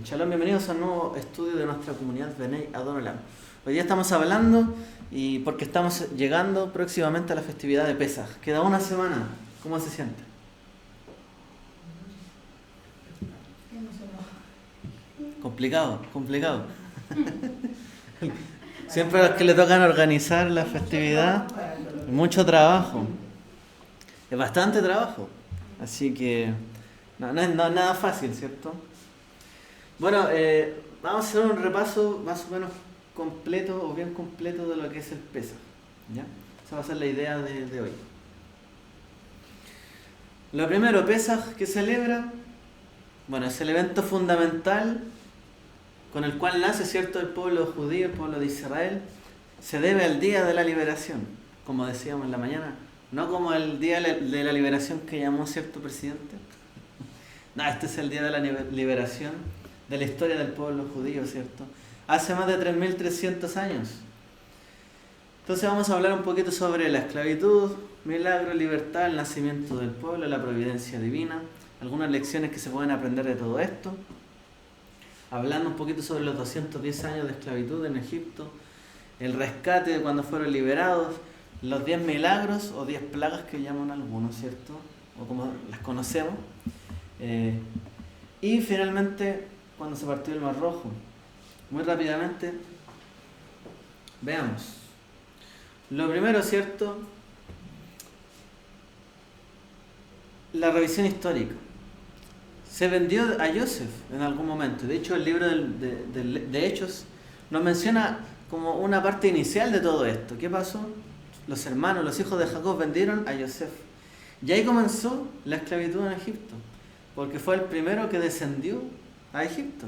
Shalom, bienvenidos a un nuevo estudio de nuestra comunidad Bnei Adon. Hoy día estamos hablando y porque estamos llegando próximamente a la festividad de Pesaj. Queda una semana. ¿Cómo se siente? Complicado. Siempre a los que le tocan organizar la festividad, mucho trabajo. Es bastante trabajo. Así que no es nada fácil, ¿cierto? Bueno, vamos a hacer un repaso más o menos completo o bien completo de lo que es el Pesaj, ¿ya? Esa va a ser la idea de hoy. Lo primero, Pesaj, que celebra, bueno, es el evento fundamental con el cual nace, ¿cierto?, el pueblo judío, el pueblo de Israel. Se debe al día de la liberación, como decíamos en la mañana, no como el día de la liberación que llamó cierto presidente. No, este es el día de la liberación de la historia del pueblo judío, ¿cierto? Hace más de 3.300 años. Entonces vamos a hablar un poquito sobre la esclavitud, milagro, libertad, el nacimiento del pueblo, la providencia divina, algunas lecciones que se pueden aprender de todo esto, hablando un poquito sobre los 210 años de esclavitud en Egipto, el rescate de cuando fueron liberados, los 10 milagros o 10 plagas que llaman algunos, ¿cierto? O como las conocemos. Y finalmente, cuando se partió el Mar Rojo. Muy rápidamente, veamos. Lo primero, ¿cierto? La revisión histórica. Se vendió a Joseph en algún momento. De hecho, el libro de Hechos nos menciona como una parte inicial de todo esto. ¿Qué pasó? Los hermanos, los hijos de Jacob vendieron a Joseph. Y ahí comenzó la esclavitud en Egipto. Porque fue el primero que descendió a Egipto.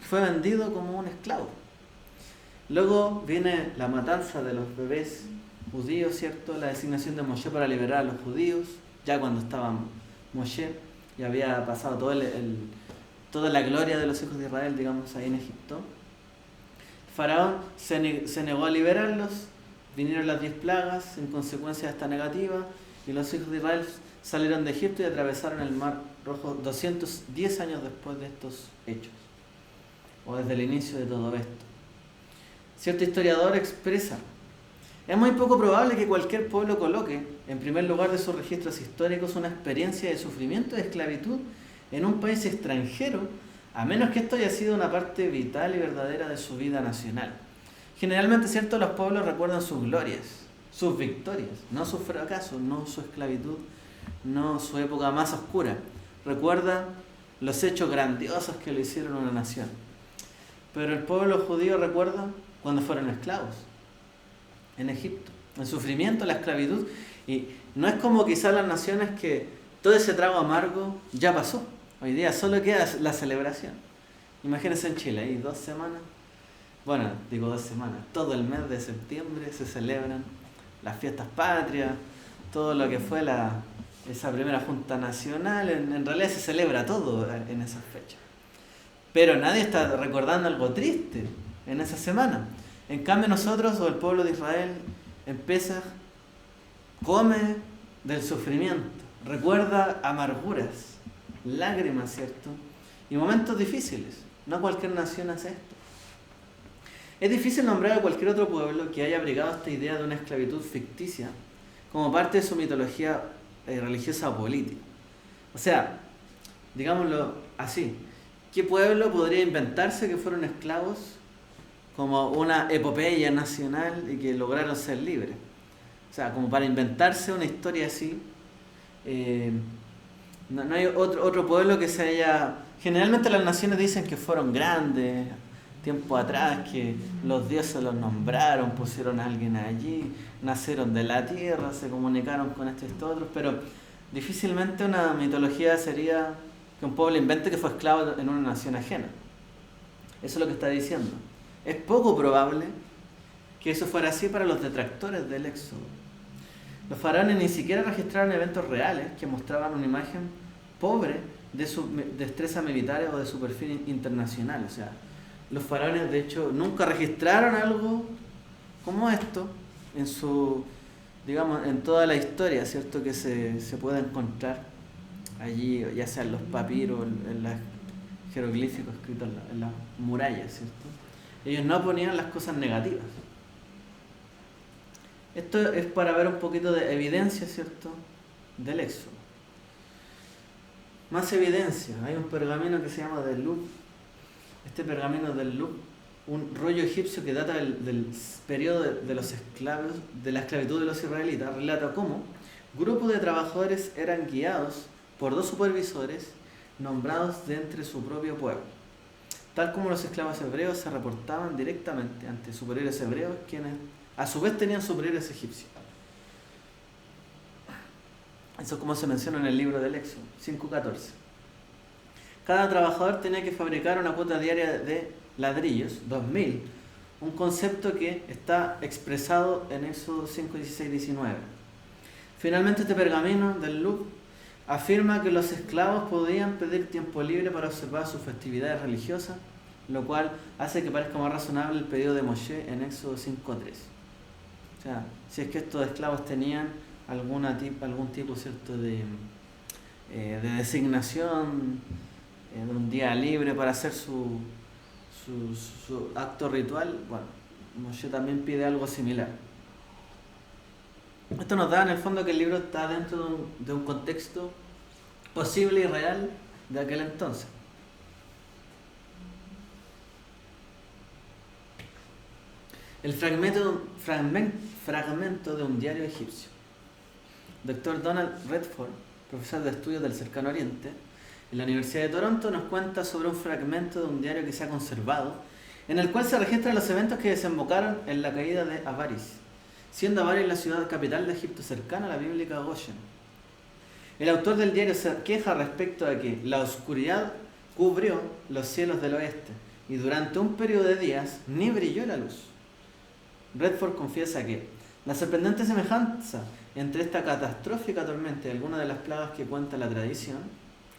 Fue vendido como un esclavo. Luego viene la matanza de los bebés judíos, ¿cierto? La designación de Moshe para liberar a los judíos, ya cuando estaba Moshe y había pasado toda la gloria de los hijos de Israel, digamos, ahí en Egipto. Faraón se negó a liberarlos, vinieron las 10 plagas en consecuencia de esta negativa, y los hijos de Israel salieron de Egipto y atravesaron el Mar Rojo 210 años después de estos hechos, o desde el inicio de todo esto. Cierto historiador expresa: es muy poco probable que cualquier pueblo coloque en primer lugar de sus registros históricos una experiencia de sufrimiento y de esclavitud en un país extranjero, a menos que esto haya sido una parte vital y verdadera de su vida nacional. Generalmente, ¿cierto?, los pueblos recuerdan sus glorias, sus victorias, no sus fracasos, no su esclavitud, no su época más oscura. Recuerda los hechos grandiosos que le hicieron a una nación. Pero el pueblo judío recuerda cuando fueron esclavos en Egipto, el sufrimiento, la esclavitud. Y no es como quizás las naciones que todo ese trago amargo ya pasó. Hoy día solo queda la celebración. Imagínense en Chile, hay 2 semanas. Bueno, digo 2 semanas. Todo el mes de septiembre se celebran las fiestas patrias, todo lo que fue esa primera Junta Nacional. En realidad se celebra todo en esas fechas. Pero nadie está recordando algo triste en esa semana. En cambio nosotros, o el pueblo de Israel, en Pesaj, come del sufrimiento, recuerda amarguras, lágrimas, ¿cierto? Y momentos difíciles. No cualquier nación hace esto. Es difícil nombrar a cualquier otro pueblo que haya abrigado esta idea de una esclavitud ficticia como parte de su mitología religiosa o política. O sea, digámoslo así, ¿qué pueblo podría inventarse que fueron esclavos como una epopeya nacional y que lograron ser libres? O sea, como para inventarse una historia así, no hay otro pueblo que se haya... Generalmente las naciones dicen que fueron grandes, tiempo atrás, que los dioses los nombraron, pusieron a alguien allí, nacieron de la tierra, se comunicaron con estos otros, pero difícilmente una mitología sería que un pueblo invente que fue esclavo en una nación ajena. Eso es lo que está diciendo. Es poco probable que eso fuera así para los detractores del Éxodo. Los faraones ni siquiera registraron eventos reales que mostraban una imagen pobre de su destreza militar o de su perfil internacional. O sea, los faraones de hecho nunca registraron algo como esto en su, digamos, en toda la historia, ¿cierto?, que se puede encontrar allí, ya sea en los papiros, en las jeroglíficos escritos en las murallas, ¿cierto? Ellos no ponían las cosas negativas. Esto es para ver un poquito de evidencia, ¿cierto?, del Éxodo. Más evidencia. Hay un pergamino que se llama del Lut. Este pergamino del Lut, un rollo egipcio que data del periodo de los esclavos, de la esclavitud de los israelitas, relata cómo grupos de trabajadores eran guiados por dos supervisores nombrados de entre su propio pueblo, tal como los esclavos hebreos se reportaban directamente ante superiores hebreos, quienes a su vez tenían superiores egipcios. Eso es como se menciona en el libro del Éxodo 5:14. Cada trabajador tenía que fabricar una cuota diaria de ladrillos, 2000, un concepto que está expresado en Éxodo 5:16-19. Finalmente, este pergamino del Lut afirma que los esclavos podían pedir tiempo libre para observar sus festividades religiosas, lo cual hace que parezca más razonable el pedido de Moshe en Éxodo 5:3. O sea, si es que estos esclavos tenían algún tipo, ¿cierto?, de designación, de un día libre para hacer su acto ritual, bueno, Moshe también pide algo similar. Esto nos da en el fondo que el libro está dentro de un contexto posible y real de aquel entonces. El fragmento de un diario egipcio. Dr. Donald Redford, profesor de estudios del Cercano Oriente, en la Universidad de Toronto, nos cuenta sobre un fragmento de un diario que se ha conservado, en el cual se registran los eventos que desembocaron en la caída de Avaris, siendo Avaris la ciudad capital de Egipto cercana a la bíblica Goshen. El autor del diario se queja respecto a que la oscuridad cubrió los cielos del oeste y durante un periodo de días ni brilló la luz. Redford confiesa que la sorprendente semejanza entre esta catastrófica tormenta y algunas de las plagas que cuenta la tradición,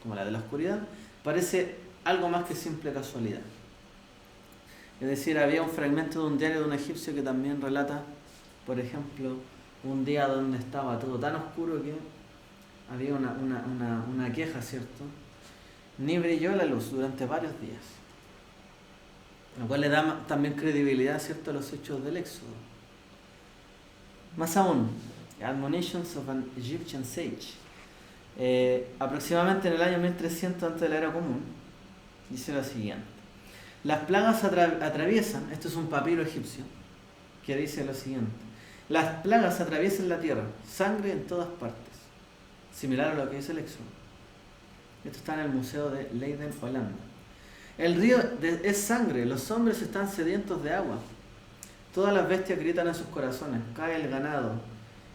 como la de la oscuridad, parece algo más que simple casualidad. Es decir, había un fragmento de un diario de un egipcio que también relata, por ejemplo, un día donde estaba todo tan oscuro que había una queja, ¿cierto? Ni brilló la luz durante varios días. Lo cual le da también credibilidad, ¿cierto?, a los hechos del Éxodo. Más aún, Admonitions of an Egyptian Sage. Aproximadamente en el año 1300 antes de la era común, dice lo siguiente: las plagas atraviesan, esto es un papiro egipcio, que dice lo siguiente: las plagas atraviesan la tierra, sangre en todas partes, similar a lo que dice el Éxodo. Esto está en el Museo de Leiden, Holanda. El río es sangre, los hombres están sedientos de agua, todas las bestias gritan en sus corazones, cae el ganado.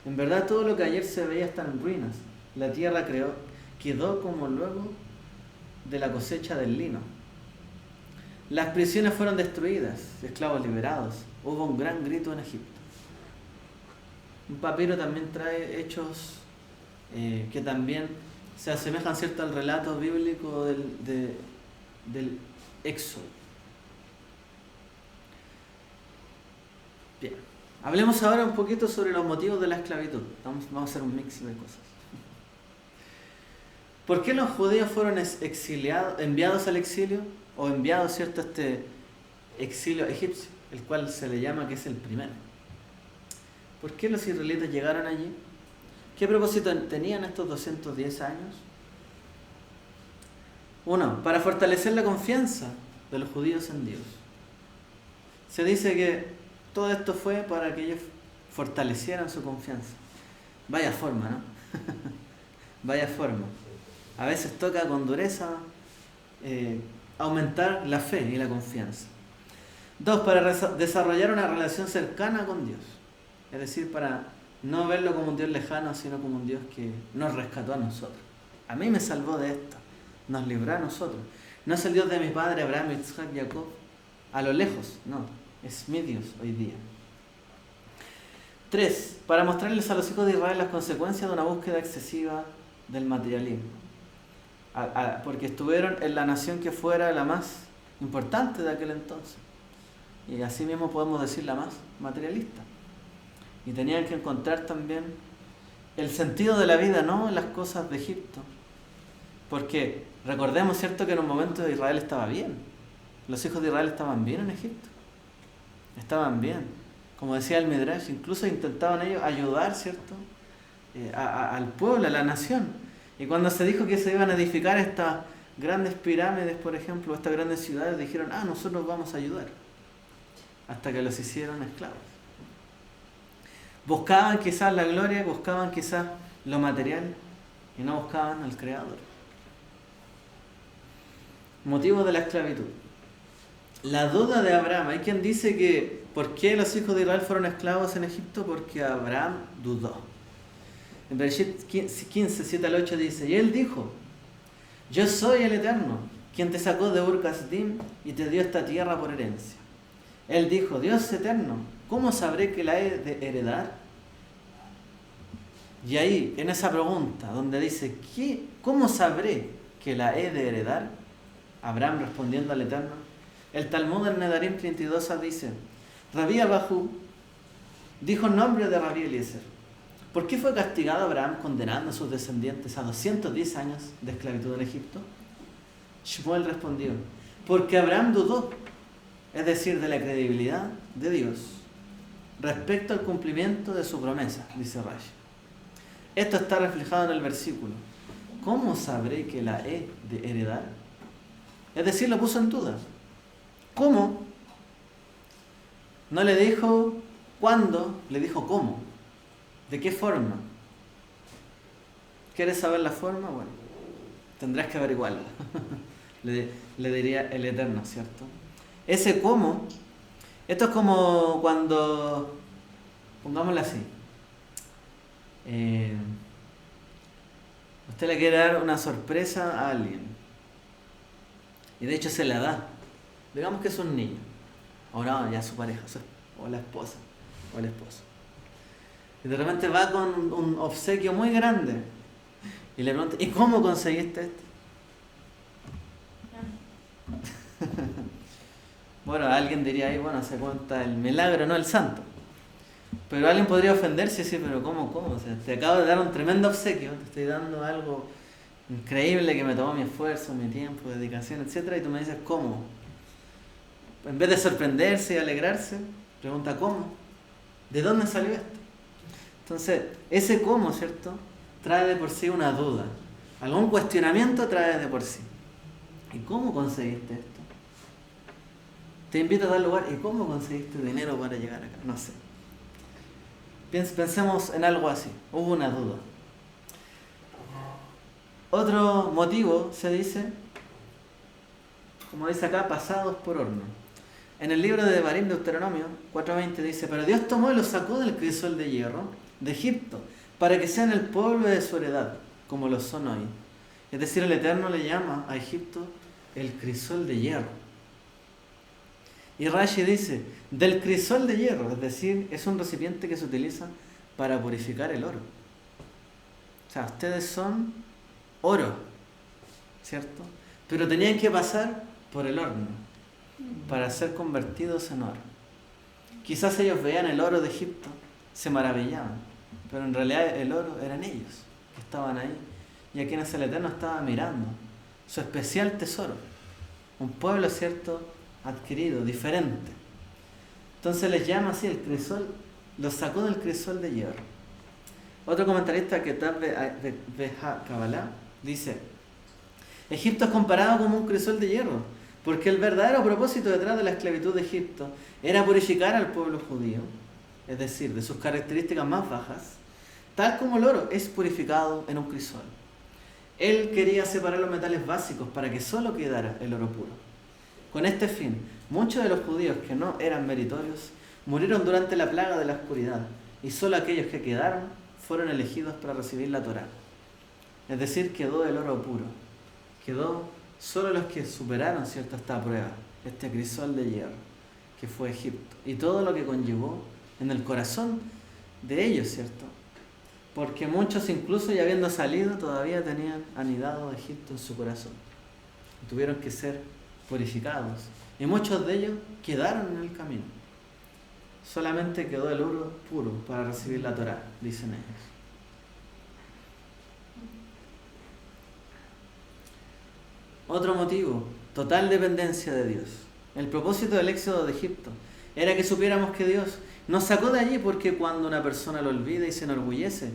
En verdad todo lo que ayer se veía está en ruinas. La tierra quedó como luego de la cosecha del lino. Las prisiones fueron destruidas, esclavos liberados. Hubo un gran grito en Egipto. Un papiro también trae hechos que también se asemejan, ¿cierto?, al relato bíblico del Éxodo. Bien, hablemos ahora un poquito sobre los motivos de la esclavitud. Vamos a hacer un mix de cosas. ¿Por qué los judíos fueron enviados al exilio? O enviados, ¿cierto?, a este exilio egipcio, el cual se le llama que es el primero. ¿Por qué los israelitas llegaron allí? ¿Qué propósito tenían estos 210 años? Uno, para fortalecer la confianza de los judíos en Dios. Se dice que todo esto fue para que ellos fortalecieran su confianza. Vaya forma, ¿no? Vaya forma. A veces toca con dureza aumentar la fe y la confianza. Dos, para desarrollar una relación cercana con Dios. Es decir, para no verlo como un Dios lejano, sino como un Dios que nos rescató a nosotros. A mí me salvó de esto, nos libró a nosotros. No es el Dios de mi padre Abraham, Isaac, Jacob, a lo lejos, no, es mi Dios hoy día. 3. Para mostrarles a los hijos de Israel las consecuencias de una búsqueda excesiva del materialismo. Porque estuvieron en la nación que fuera la más importante de aquel entonces. Y así mismo podemos decir la más materialista. Y tenían que encontrar también el sentido de la vida, no en las cosas de Egipto. Porque Recordemos, ¿cierto?, que en un momento Israel estaba bien. Los hijos de Israel estaban bien en Egipto. Estaban bien. Como decía el Midrash, incluso intentaban ellos ayudar, ¿cierto?, al pueblo, a la nación. Y cuando se dijo que se iban a edificar estas grandes pirámides, por ejemplo, estas grandes ciudades, dijeron, nosotros vamos a ayudar. Hasta que los hicieron esclavos. Buscaban quizás la gloria, buscaban quizás lo material y no buscaban al Creador. Motivo de la esclavitud. La duda de Abraham. Hay quien dice que ¿por qué los hijos de Israel fueron esclavos en Egipto? Porque Abraham dudó. En Bereshit 15, 7 al 8 dice, y él dijo, yo soy el Eterno, quien te sacó de Ur Kasdim y te dio esta tierra por herencia. Él dijo, Dios eterno, ¿cómo sabré que la he de heredar? Y ahí, en esa pregunta, donde dice, ¿cómo sabré que la he de heredar? Abraham respondiendo al Eterno, el Talmud en Nedarim 32 dice, Rabí Abajú dijo en nombre de Rabí Eliezer, ¿por qué fue castigado Abraham condenando a sus descendientes a 210 años de esclavitud en Egipto? Shmuel respondió, porque Abraham dudó, es decir, de la credibilidad de Dios respecto al cumplimiento de su promesa, dice Rashi. Esto está reflejado en el versículo. ¿Cómo sabré que la he de heredar? Es decir, lo puso en duda. ¿Cómo? No le dijo cuándo, le dijo cómo. ¿De qué forma? ¿Quieres saber la forma? Bueno, tendrás que averiguarla. le diría el Eterno, ¿cierto? Ese cómo, esto es como cuando, pongámoslo así, usted le quiere dar una sorpresa a alguien y de hecho se la da. Digamos que es un niño, o no, ya su pareja, o la esposa, o el esposo. Y de repente va con un obsequio muy grande y le pregunta, ¿y cómo conseguiste esto? Bueno, alguien diría ahí, bueno, se cuenta el milagro, no el santo. Pero alguien podría ofenderse y decir, pero ¿cómo? O sea, te acabo de dar un tremendo obsequio, te estoy dando algo increíble que me tomó mi esfuerzo, mi tiempo, dedicación, etcétera, y tú me dices, ¿cómo? En vez de sorprenderse y alegrarse, pregunta, ¿cómo? ¿De dónde salió esto? Entonces, ese cómo, ¿cierto?, trae de por sí una duda. Algún cuestionamiento trae de por sí. ¿Y cómo conseguiste esto? Te invito a dar lugar, ¿y cómo conseguiste dinero para llegar acá? No sé. Pensemos en algo así. Hubo una duda. Otro motivo se dice, como dice acá, pasados por horno. En el libro de Devarim, Deuteronomio 4:20 dice, pero Dios tomó y los sacó del crisol de hierro de Egipto, para que sean el pueblo de su heredad, como lo son hoy. Es decir, el Eterno le llama a Egipto el crisol de hierro. Y Rashi dice, del crisol de hierro, es decir, es un recipiente que se utiliza para purificar el oro. O sea, ustedes son oro, ¿cierto? Pero tenían que pasar por el horno para ser convertidos en oro. Quizás ellos veían el oro de Egipto, se maravillaban, pero en realidad el oro eran ellos que estaban ahí y a quienes el Eterno estaba mirando, su especial tesoro, un pueblo, ¿cierto?, adquirido, diferente. Entonces les llama así el crisol, los sacó del crisol de hierro. Otro comentarista, que tal de Kabbalah, dice, Egipto es comparado como un crisol de hierro, porque el verdadero propósito detrás de la esclavitud de Egipto era purificar al pueblo judío, es decir, de sus características más bajas, tal como el oro es purificado en un crisol. Él quería separar los metales básicos para que solo quedara el oro puro. Con este fin, muchos de los judíos que no eran meritorios murieron durante la plaga de la oscuridad, y solo aquellos que quedaron fueron elegidos para recibir la Torá. Es decir, quedó el oro puro. Quedó solo los que superaron, ¿cierto?, esta prueba, este crisol de hierro, que fue Egipto, y todo lo que conllevó en el corazón de ellos, ¿cierto? Porque muchos, incluso ya habiendo salido, todavía tenían anidado Egipto en su corazón. Tuvieron que ser purificados. Y muchos de ellos quedaron en el camino. Solamente quedó el oro puro para recibir la Torá, dicen ellos. Otro motivo, total dependencia de Dios. El propósito del éxodo de Egipto era que supiéramos que Dios nos sacó de allí, porque cuando una persona lo olvida y se enorgullece,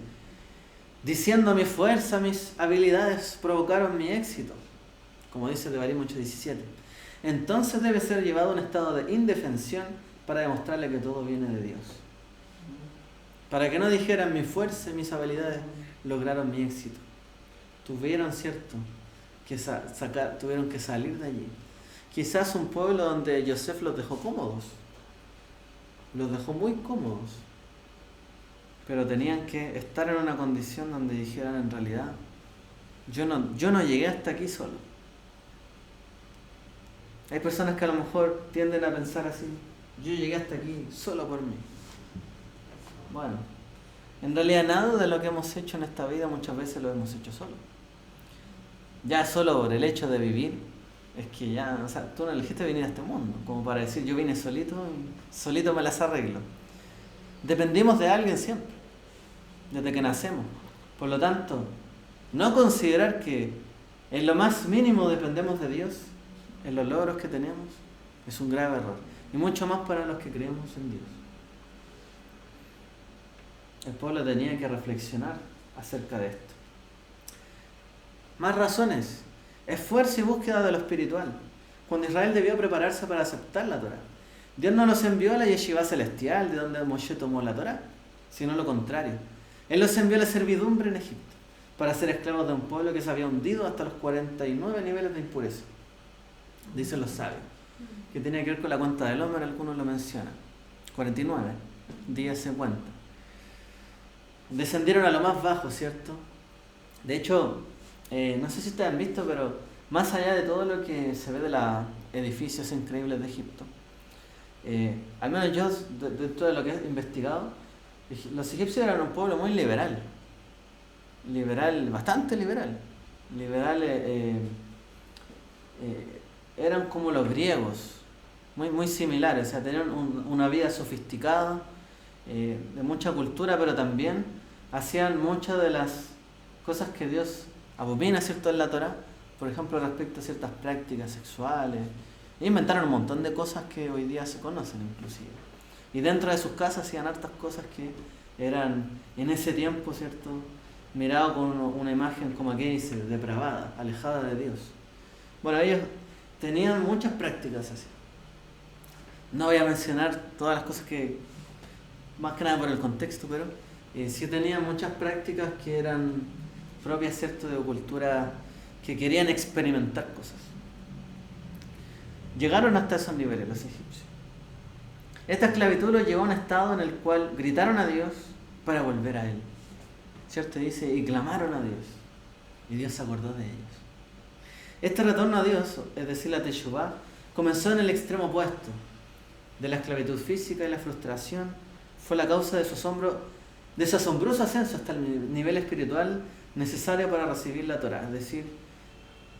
diciendo mi fuerza, mis habilidades provocaron mi éxito, como dice Devarim 8:17, entonces debe ser llevado a un estado de indefensión para demostrarle que todo viene de Dios. Para que no dijeran mi fuerza y mis habilidades lograron mi éxito. Tuvieron, ¿cierto?, tuvieron que salir de allí. Quizás un pueblo donde Yosef los dejó cómodos, los dejó muy cómodos, pero tenían que estar en una condición donde dijeran en realidad, yo no llegué hasta aquí solo. Hay personas que a lo mejor tienden a pensar así, yo llegué hasta aquí solo por mí. Bueno, en realidad nada de lo que hemos hecho en esta vida muchas veces lo hemos hecho solo. Ya solo por el hecho de vivir, es que ya, o sea, tú no elegiste venir a este mundo, como para decir yo vine solito y solito me las arreglo. Dependimos de alguien siempre, desde que nacemos. Por lo tanto, no considerar que en lo más mínimo dependemos de Dios, en los logros que tenemos, es un grave error. Y mucho más para los que creemos en Dios. El pueblo tenía que reflexionar acerca de esto. Más razones. Esfuerzo y búsqueda de lo espiritual. Cuando Israel debió prepararse para aceptar la Torá, Dios no los envió a la yeshiva celestial de donde Moshe tomó la Torá, sino lo contrario. Él los envió a la servidumbre en Egipto para ser esclavos de un pueblo que se había hundido hasta los 49 niveles de impureza. Dicen los sabios, que tiene que ver con la cuenta del hombre, algunos lo mencionan. 49 días se cuenta. Descendieron a lo más bajo, ¿cierto? De hecho, no sé si ustedes han visto, pero más allá de todo lo que se ve de los edificios increíbles de Egipto, al menos yo, de todo lo que he investigado, los egipcios eran un pueblo muy liberal, bastante liberal. Eran como los griegos, muy similares, o sea, tenían una vida sofisticada, de mucha cultura, pero también hacían muchas de las cosas que Dios abomina, ¿cierto?, en la Torá, por ejemplo, respecto a ciertas prácticas sexuales. E inventaron un montón de cosas que hoy día se conocen, inclusive. Y dentro de sus casas hacían hartas cosas que eran, en ese tiempo, ¿cierto?, mirado con una imagen, como aquí dice, depravada, alejada de Dios. Bueno, ellos tenían muchas prácticas así. No voy a mencionar todas las cosas que, más que nada por el contexto, pero sí tenían muchas prácticas que eran propias, ¿cierto?, de cultura, que querían experimentar cosas. Llegaron hasta esos niveles los egipcios. Esta esclavitud los llevó a un estado en el cual gritaron a Dios para volver a Él. ¿Cierto? Dice, y clamaron a Dios. Y Dios se acordó de ellos. Este retorno a Dios, es decir, la Teshuvá, comenzó en el extremo opuesto de la esclavitud física y la frustración. Fue la causa de su asombroso ascenso hasta el nivel espiritual necesario para recibir la Torá. Es decir,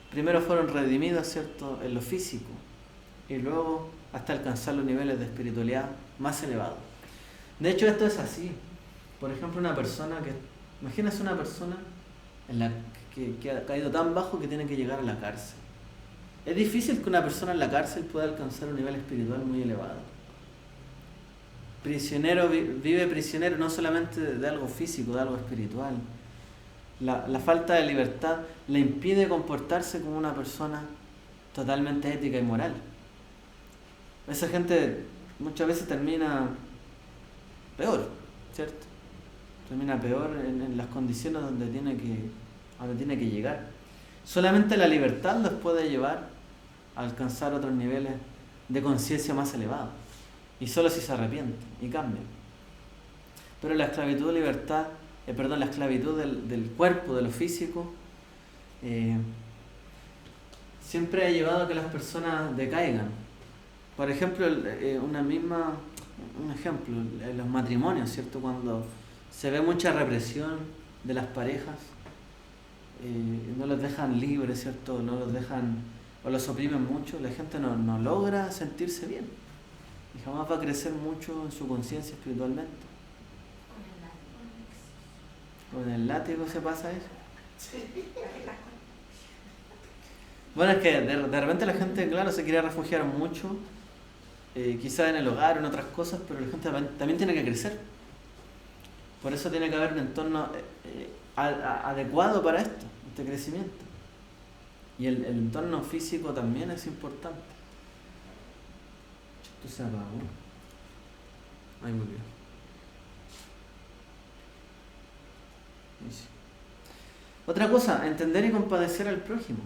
primero fueron redimidos, ¿cierto?, en lo físico, y luego hasta alcanzar los niveles de espiritualidad más elevados. De hecho, esto es así. Por ejemplo, imagínese una persona que ha caído tan bajo que tiene que llegar a la cárcel. Es difícil que una persona en la cárcel pueda alcanzar un nivel espiritual muy elevado. Vive prisionero no solamente de algo físico, de algo espiritual. La falta de libertad le impide comportarse como una persona totalmente ética y moral. Esa gente muchas veces termina peor, ¿cierto? Termina peor en las condiciones donde tiene que llegar. Solamente la libertad los puede llevar a alcanzar otros niveles de conciencia más elevados. Y solo si se arrepienten y cambian. Pero la esclavitud de libertad, la esclavitud del cuerpo, de lo físico, siempre ha llevado a que las personas decaigan. Por ejemplo, un ejemplo, en los matrimonios, ¿cierto? Cuando se ve mucha represión de las parejas, no los dejan libres, ¿cierto? No los dejan, o los oprimen mucho, la gente no logra sentirse bien y jamás va a crecer mucho en su conciencia espiritualmente. ¿Con el látigo se pasa eso? Bueno, es que de repente la gente, claro, se quiere refugiar mucho, quizás en el hogar o en otras cosas, pero la gente también tiene que crecer. Por eso tiene que haber un entorno adecuado para esto, este crecimiento. Y el entorno físico también es importante. Esto se apagó. Ahí muy bien. Sí. Otra cosa, entender y compadecer al prójimo.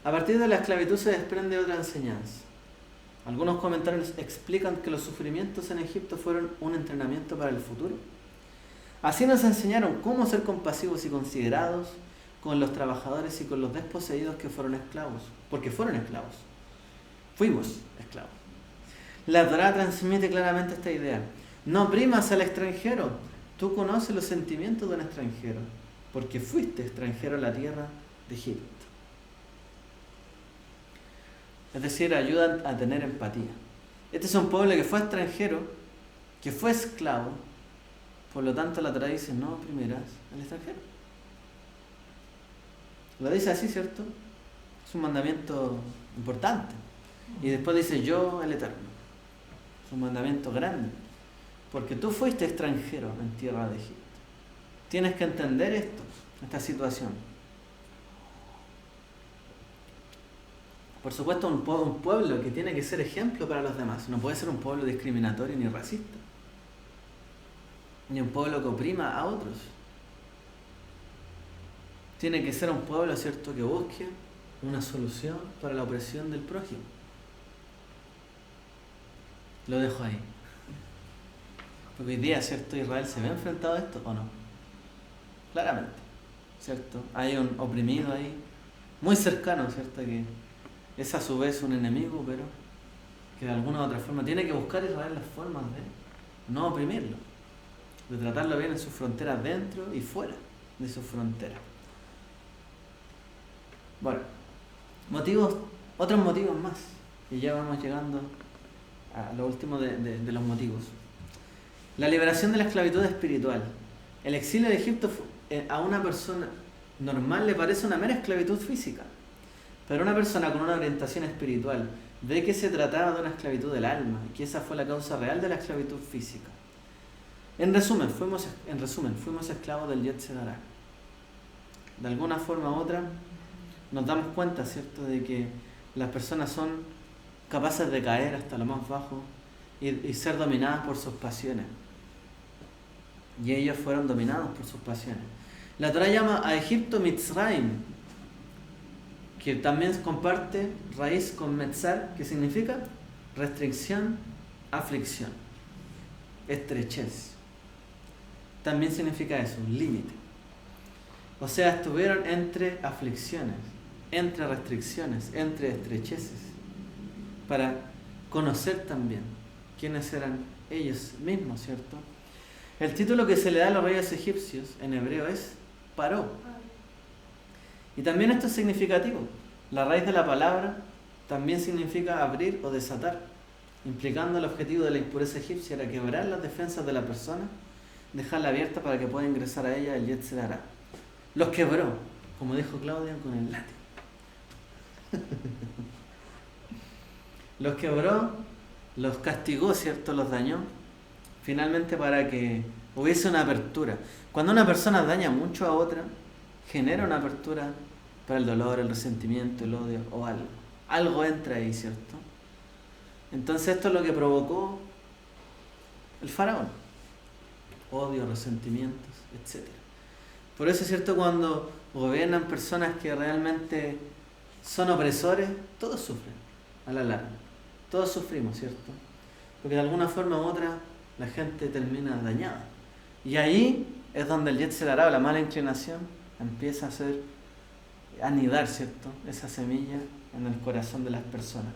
A partir de la esclavitud se desprende otra enseñanza. Algunos comentarios explican que los sufrimientos en Egipto fueron un entrenamiento para el futuro. Así nos enseñaron cómo ser compasivos y considerados con los trabajadores y con los desposeídos que fueron esclavos, porque fueron esclavos. Fuimos esclavos. La Torá transmite claramente esta idea. No oprimas al extranjero. Tú conoces los sentimientos de un extranjero, porque fuiste extranjero en la tierra de Egipto. Es decir, ayudan a tener empatía. Este es un pueblo que fue extranjero, que fue esclavo, por lo tanto la Torá dice, no oprimirás al extranjero. Lo dice así, ¿cierto? Es un mandamiento importante. Y después dice, yo el Eterno. Es un mandamiento grande, porque tú fuiste extranjero en tierra de Egipto. Tienes que entender esto, esta situación. Por supuesto, un pueblo que tiene que ser ejemplo para los demás. No puede ser un pueblo discriminatorio ni racista. Ni un pueblo que oprima a otros. Tiene que ser un pueblo, ¿cierto?, que busque una solución para la opresión del prójimo. Lo dejo ahí. Porque hoy día, ¿cierto?, Israel se ve enfrentado a esto o no. Claramente, ¿cierto? Hay un oprimido ahí, muy cercano, ¿cierto?, que es a su vez un enemigo, pero que de alguna u otra forma tiene que buscar Israel las formas de no oprimirlo, de tratarlo bien en sus fronteras, dentro y fuera de sus fronteras. Bueno, otros motivos más, y ya vamos llegando a lo último de los motivos. La liberación de la esclavitud espiritual. El exilio de Egipto a una persona normal le parece una mera esclavitud física, pero una persona con una orientación espiritual ve que se trataba de una esclavitud del alma y que esa fue la causa real de la esclavitud física. En resumen, fuimos esclavos del Yetzer Hará. De alguna forma u otra nos damos cuenta, ¿cierto?, de que las personas son capaces de caer hasta lo más bajo y ser dominadas por sus pasiones. Y ellos fueron dominados por sus pasiones. La Torá llama a Egipto Mitzrayim, que también comparte raíz con Metzar, que significa restricción, aflicción, estrechez. También significa eso, un límite. O sea, estuvieron entre aflicciones, entre restricciones, entre estrecheces, para conocer también quiénes eran ellos mismos, ¿cierto? El título que se le da a los reyes egipcios en hebreo es Paró. Y también esto es significativo. La raíz de la palabra también significa abrir o desatar, implicando el objetivo de la impureza egipcia era quebrar las defensas de la persona, dejarla abierta para que pueda ingresar a ella el Yetzer Hará. Los quebró, como dijo Claudia, con el látigo. Los quebró, los castigó, ¿cierto? Los dañó, finalmente para que hubiese una apertura. Cuando una persona daña mucho a otra, genera una apertura para el dolor, el resentimiento, el odio o algo. Algo entra ahí, ¿cierto? Entonces esto es lo que provocó el faraón. Odio, resentimientos, etc. Por eso es cierto, cuando gobiernan personas que realmente son opresores, todos sufren a la larga. Todos sufrimos, ¿cierto? Porque de alguna forma u otra la gente termina dañada. Y ahí es donde el Yetzer Hará, o la mala inclinación, empieza a anidar, ¿cierto?, esa semilla en el corazón de las personas.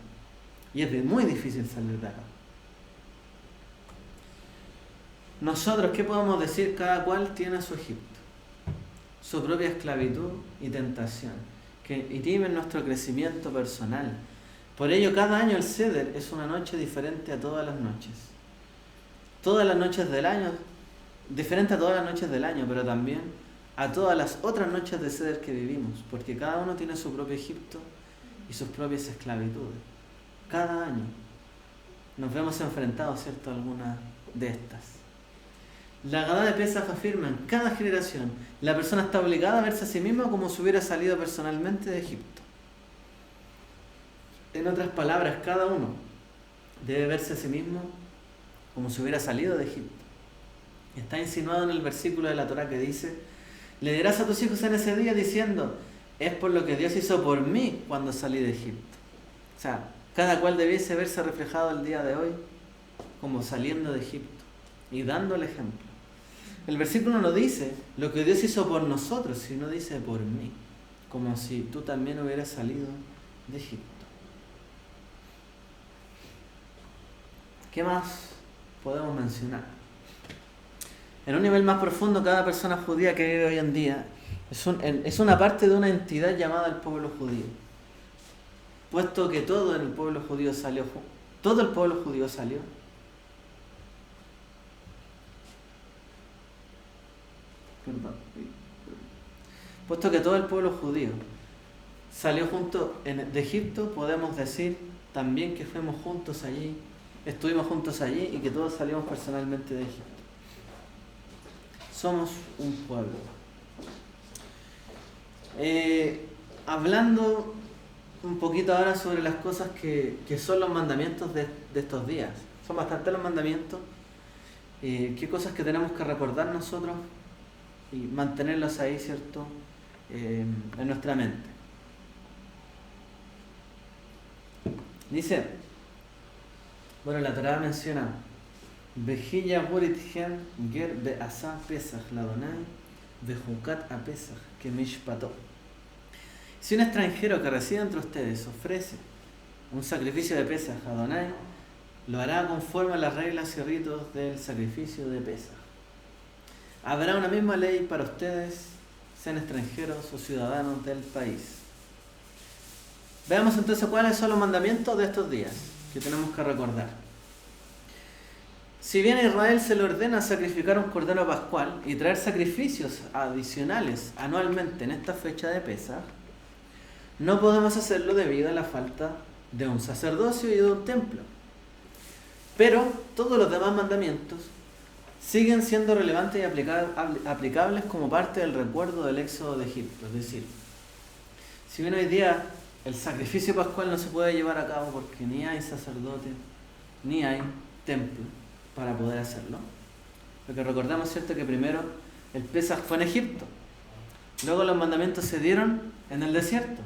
Y es muy difícil salir de acá. Nosotros, ¿qué podemos decir? Cada cual tiene su Egipto, su propia esclavitud y tentación, que inhiben nuestro crecimiento personal. Por ello, cada año el Seder es una noche diferente a todas las noches. Todas las noches del año, diferente a todas las noches del año, pero también a todas las otras noches de ceder que vivimos, porque cada uno tiene su propio Egipto y sus propias esclavitudes. Cada año nos vemos enfrentados, ¿cierto?, a alguna de estas. La Agadá de Pesaj afirma: en cada generación la persona está obligada a verse a sí misma como si hubiera salido personalmente de Egipto. En otras palabras, cada uno debe verse a sí mismo como si hubiera salido de Egipto. Está insinuado en el versículo de la Torá que dice: le dirás a tus hijos en ese día diciendo, es por lo que Dios hizo por mí cuando salí de Egipto. O sea, cada cual debiese verse reflejado el día de hoy como saliendo de Egipto y dando el ejemplo. El versículo no dice lo que Dios hizo por nosotros, sino dice por mí, como si tú también hubieras salido de Egipto. ¿Qué más podemos mencionar? En un nivel más profundo, cada persona judía que vive hoy en día es una parte de una entidad llamada el pueblo judío. Puesto que todo el pueblo judío salió. Puesto que todo el pueblo judío salió junto de Egipto, podemos decir también que fuimos juntos allí, estuvimos juntos allí y que todos salimos personalmente de Egipto. Somos un pueblo. Hablando un poquito ahora sobre las cosas que son los mandamientos de estos días. Son bastantes los mandamientos. Qué cosas que tenemos que recordar nosotros y mantenerlos ahí, ¿cierto?, en nuestra mente. Dice, bueno, la Torá menciona: Vejilla Buritgen Ger Beasa Pesach Ladonai Vejukat a Pesach que Mishpato. Si un extranjero que reside entre ustedes ofrece un sacrificio de Pesach a Adonai, lo hará conforme a las reglas y ritos del sacrificio de Pesach. Habrá una misma ley para ustedes, sean extranjeros o ciudadanos del país. Veamos entonces cuáles son los mandamientos de estos días que tenemos que recordar. Si bien a Israel se le ordena sacrificar un cordero pascual y traer sacrificios adicionales anualmente en esta fecha de Pesaj, no podemos hacerlo debido a la falta de un sacerdocio y de un templo. Pero todos los demás mandamientos siguen siendo relevantes y aplicables como parte del recuerdo del éxodo de Egipto. Es decir, si bien hoy día el sacrificio pascual no se puede llevar a cabo porque ni hay sacerdote, ni hay templo para poder hacerlo, porque recordamos, ¿cierto?, que primero el Pesaj fue en Egipto, luego los mandamientos se dieron en el desierto,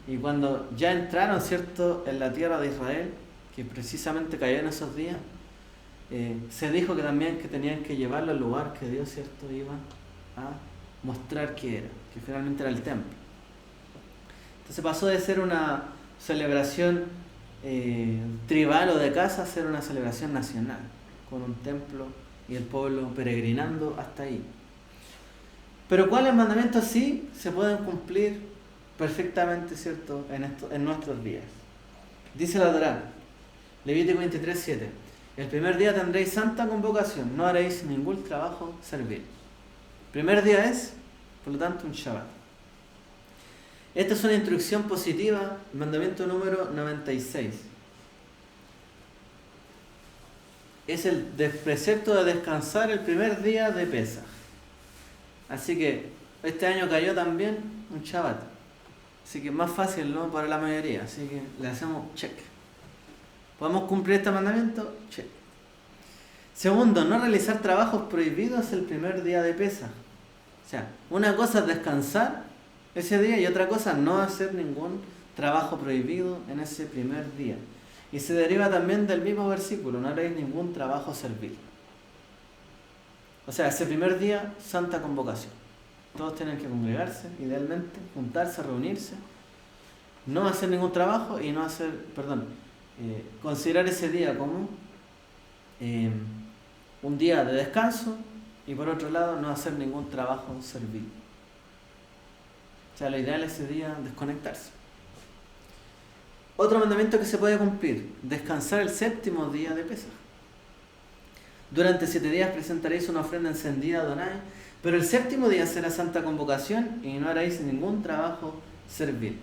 y cuando ya entraron, ¿cierto?, en la tierra de Israel, que precisamente cayó en esos días, se dijo que también que tenían que llevarlo al lugar que Dios, ¿cierto?, iba a mostrar que era, que finalmente era el templo. Entonces pasó de ser una celebración tribal o de casa a ser una celebración nacional, con un templo y el pueblo peregrinando hasta ahí. Pero ¿cuáles mandamientos sí se pueden cumplir perfectamente, ¿cierto?, en nuestros días? Dice la Torá, Levítico 23:7: el primer día tendréis santa convocación, no haréis ningún trabajo servil. Primer día es, por lo tanto, un Shabbat. Esta es una instrucción positiva, mandamiento número 96. Es el precepto de descansar el primer día de Pesaj. Así que este año cayó también un Shabbat. Así que es más fácil, ¿no?, para la mayoría. Así que le hacemos check. ¿Podemos cumplir este mandamiento? Check. Segundo, no realizar trabajos prohibidos el primer día de Pesaj. O sea, una cosa es descansar ese día y otra cosa no hacer ningún trabajo prohibido en ese primer día. Y se deriva también del mismo versículo: no haréis ningún trabajo servil. O sea, ese primer día, santa convocación. Todos tienen que congregarse, idealmente, juntarse, reunirse, no hacer ningún trabajo y considerar ese día como un día de descanso y por otro lado no hacer ningún trabajo servil. O sea, lo ideal es ese día desconectarse. Otro mandamiento que se puede cumplir: descansar el séptimo día de Pesaj. Durante 7 días presentaréis una ofrenda encendida a Adonai Pero el séptimo día será santa convocación y no haréis ningún trabajo servil.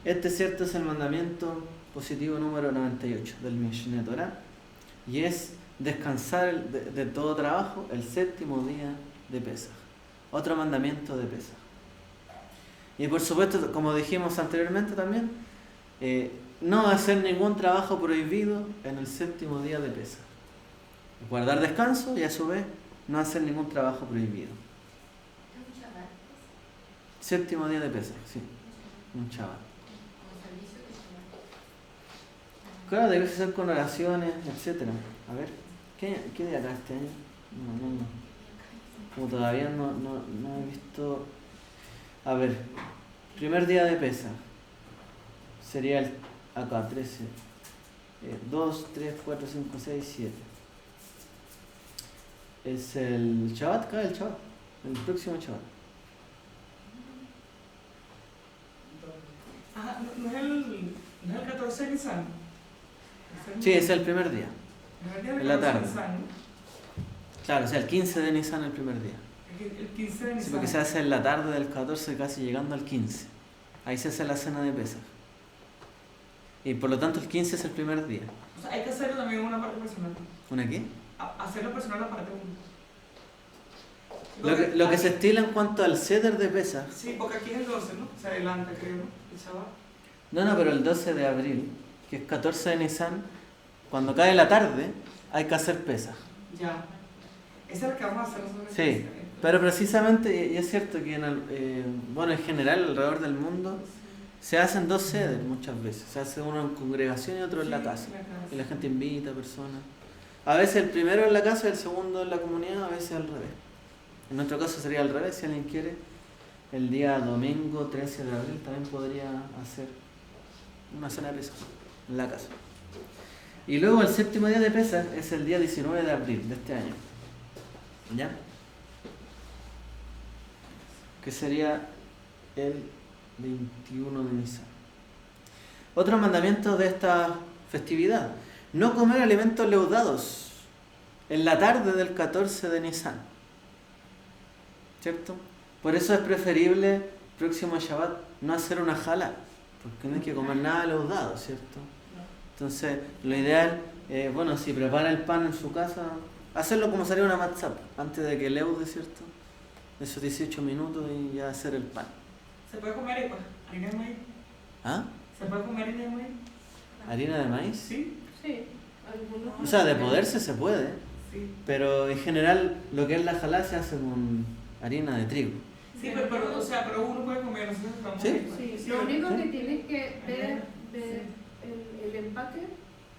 Este cierto es el mandamiento positivo número 98 del Mishneh Torah y es descansar de todo trabajo el séptimo día de Pesaj. Otro mandamiento de Pesaj. Y por supuesto, como dijimos anteriormente también, no hacer ningún trabajo prohibido en el séptimo día de Pesaj. Guardar descanso y a su vez no hacer ningún trabajo prohibido. Séptimo día de Pesaj, sí. Un Shabbat. Claro, debe ser con oraciones, etcétera. A ver, ¿qué día acá este año? No. Como todavía no he visto. A ver, primer día de Pesaj. Sería acá, 13. 2, 3, 4, 5, 6, 7. Es el Shabbat, el Shabbat. El próximo Shabbat. ¿No es el 14 de Nisan? Sí, es el primer día. En la tarde. Nisan, ¿no? Claro, o sea, el 15 de Nisan el primer día. El 15 de Nisan. Sí, porque se hace en la tarde del 14 casi llegando al 15. Ahí se hace la cena de Pesaj. Y por lo tanto el 15 es el primer día. O sea, hay que hacerlo también en una parte personal. ¿Una qué? Hacerlo personal la parte 1. Lo que se estila en cuanto al ceder de Pesaj. Sí, porque aquí es el 12, ¿no? Se adelanta, creo, ¿no? El Shabbat. No, pero el 12 de abril, que es 14 de Nisan, cuando cae la tarde, hay que hacer Pesaj. Ya. Esa es la que vamos a hacer nosotros. Sí, pero precisamente, y es cierto que en general alrededor del mundo se hacen dos sedes muchas veces. Se hace uno en congregación y otro en la casa. Y la gente invita a personas. A veces el primero en la casa y el segundo en la comunidad, a veces al revés. En nuestro caso sería al revés, si alguien quiere. El día domingo 13 de abril también podría hacer una cena de Pesaj en la casa. Y luego el séptimo día de Pesaj es el día 19 de abril de este año. ¿Ya? Que sería el 21 de Nisan. Otro mandamiento de esta festividad: no comer alimentos leudados en la tarde del 14 de Nisan. ¿Cierto? Por eso es preferible próximo Shabbat no hacer una jalá, porque no hay que comer nada leudado, ¿cierto? Entonces, lo ideal, si prepara el pan en su casa, hacerlo como sería una matzah, antes de que leude, ¿cierto? Esos 18 minutos y ya hacer el pan. ¿Se puede comer harina de maíz? ¿Ah? ¿Se puede comer harina de maíz? ¿Harina de maíz? Sí. Sí. Algunos O sea, de poderse se puede, Sí. pero en general lo que es la jalá se hace con harina de trigo. Sí, pero uno puede comer, nosotros estamos ¿Sí? Sí, lo único ¿Sí? que tienes que ver el empaque,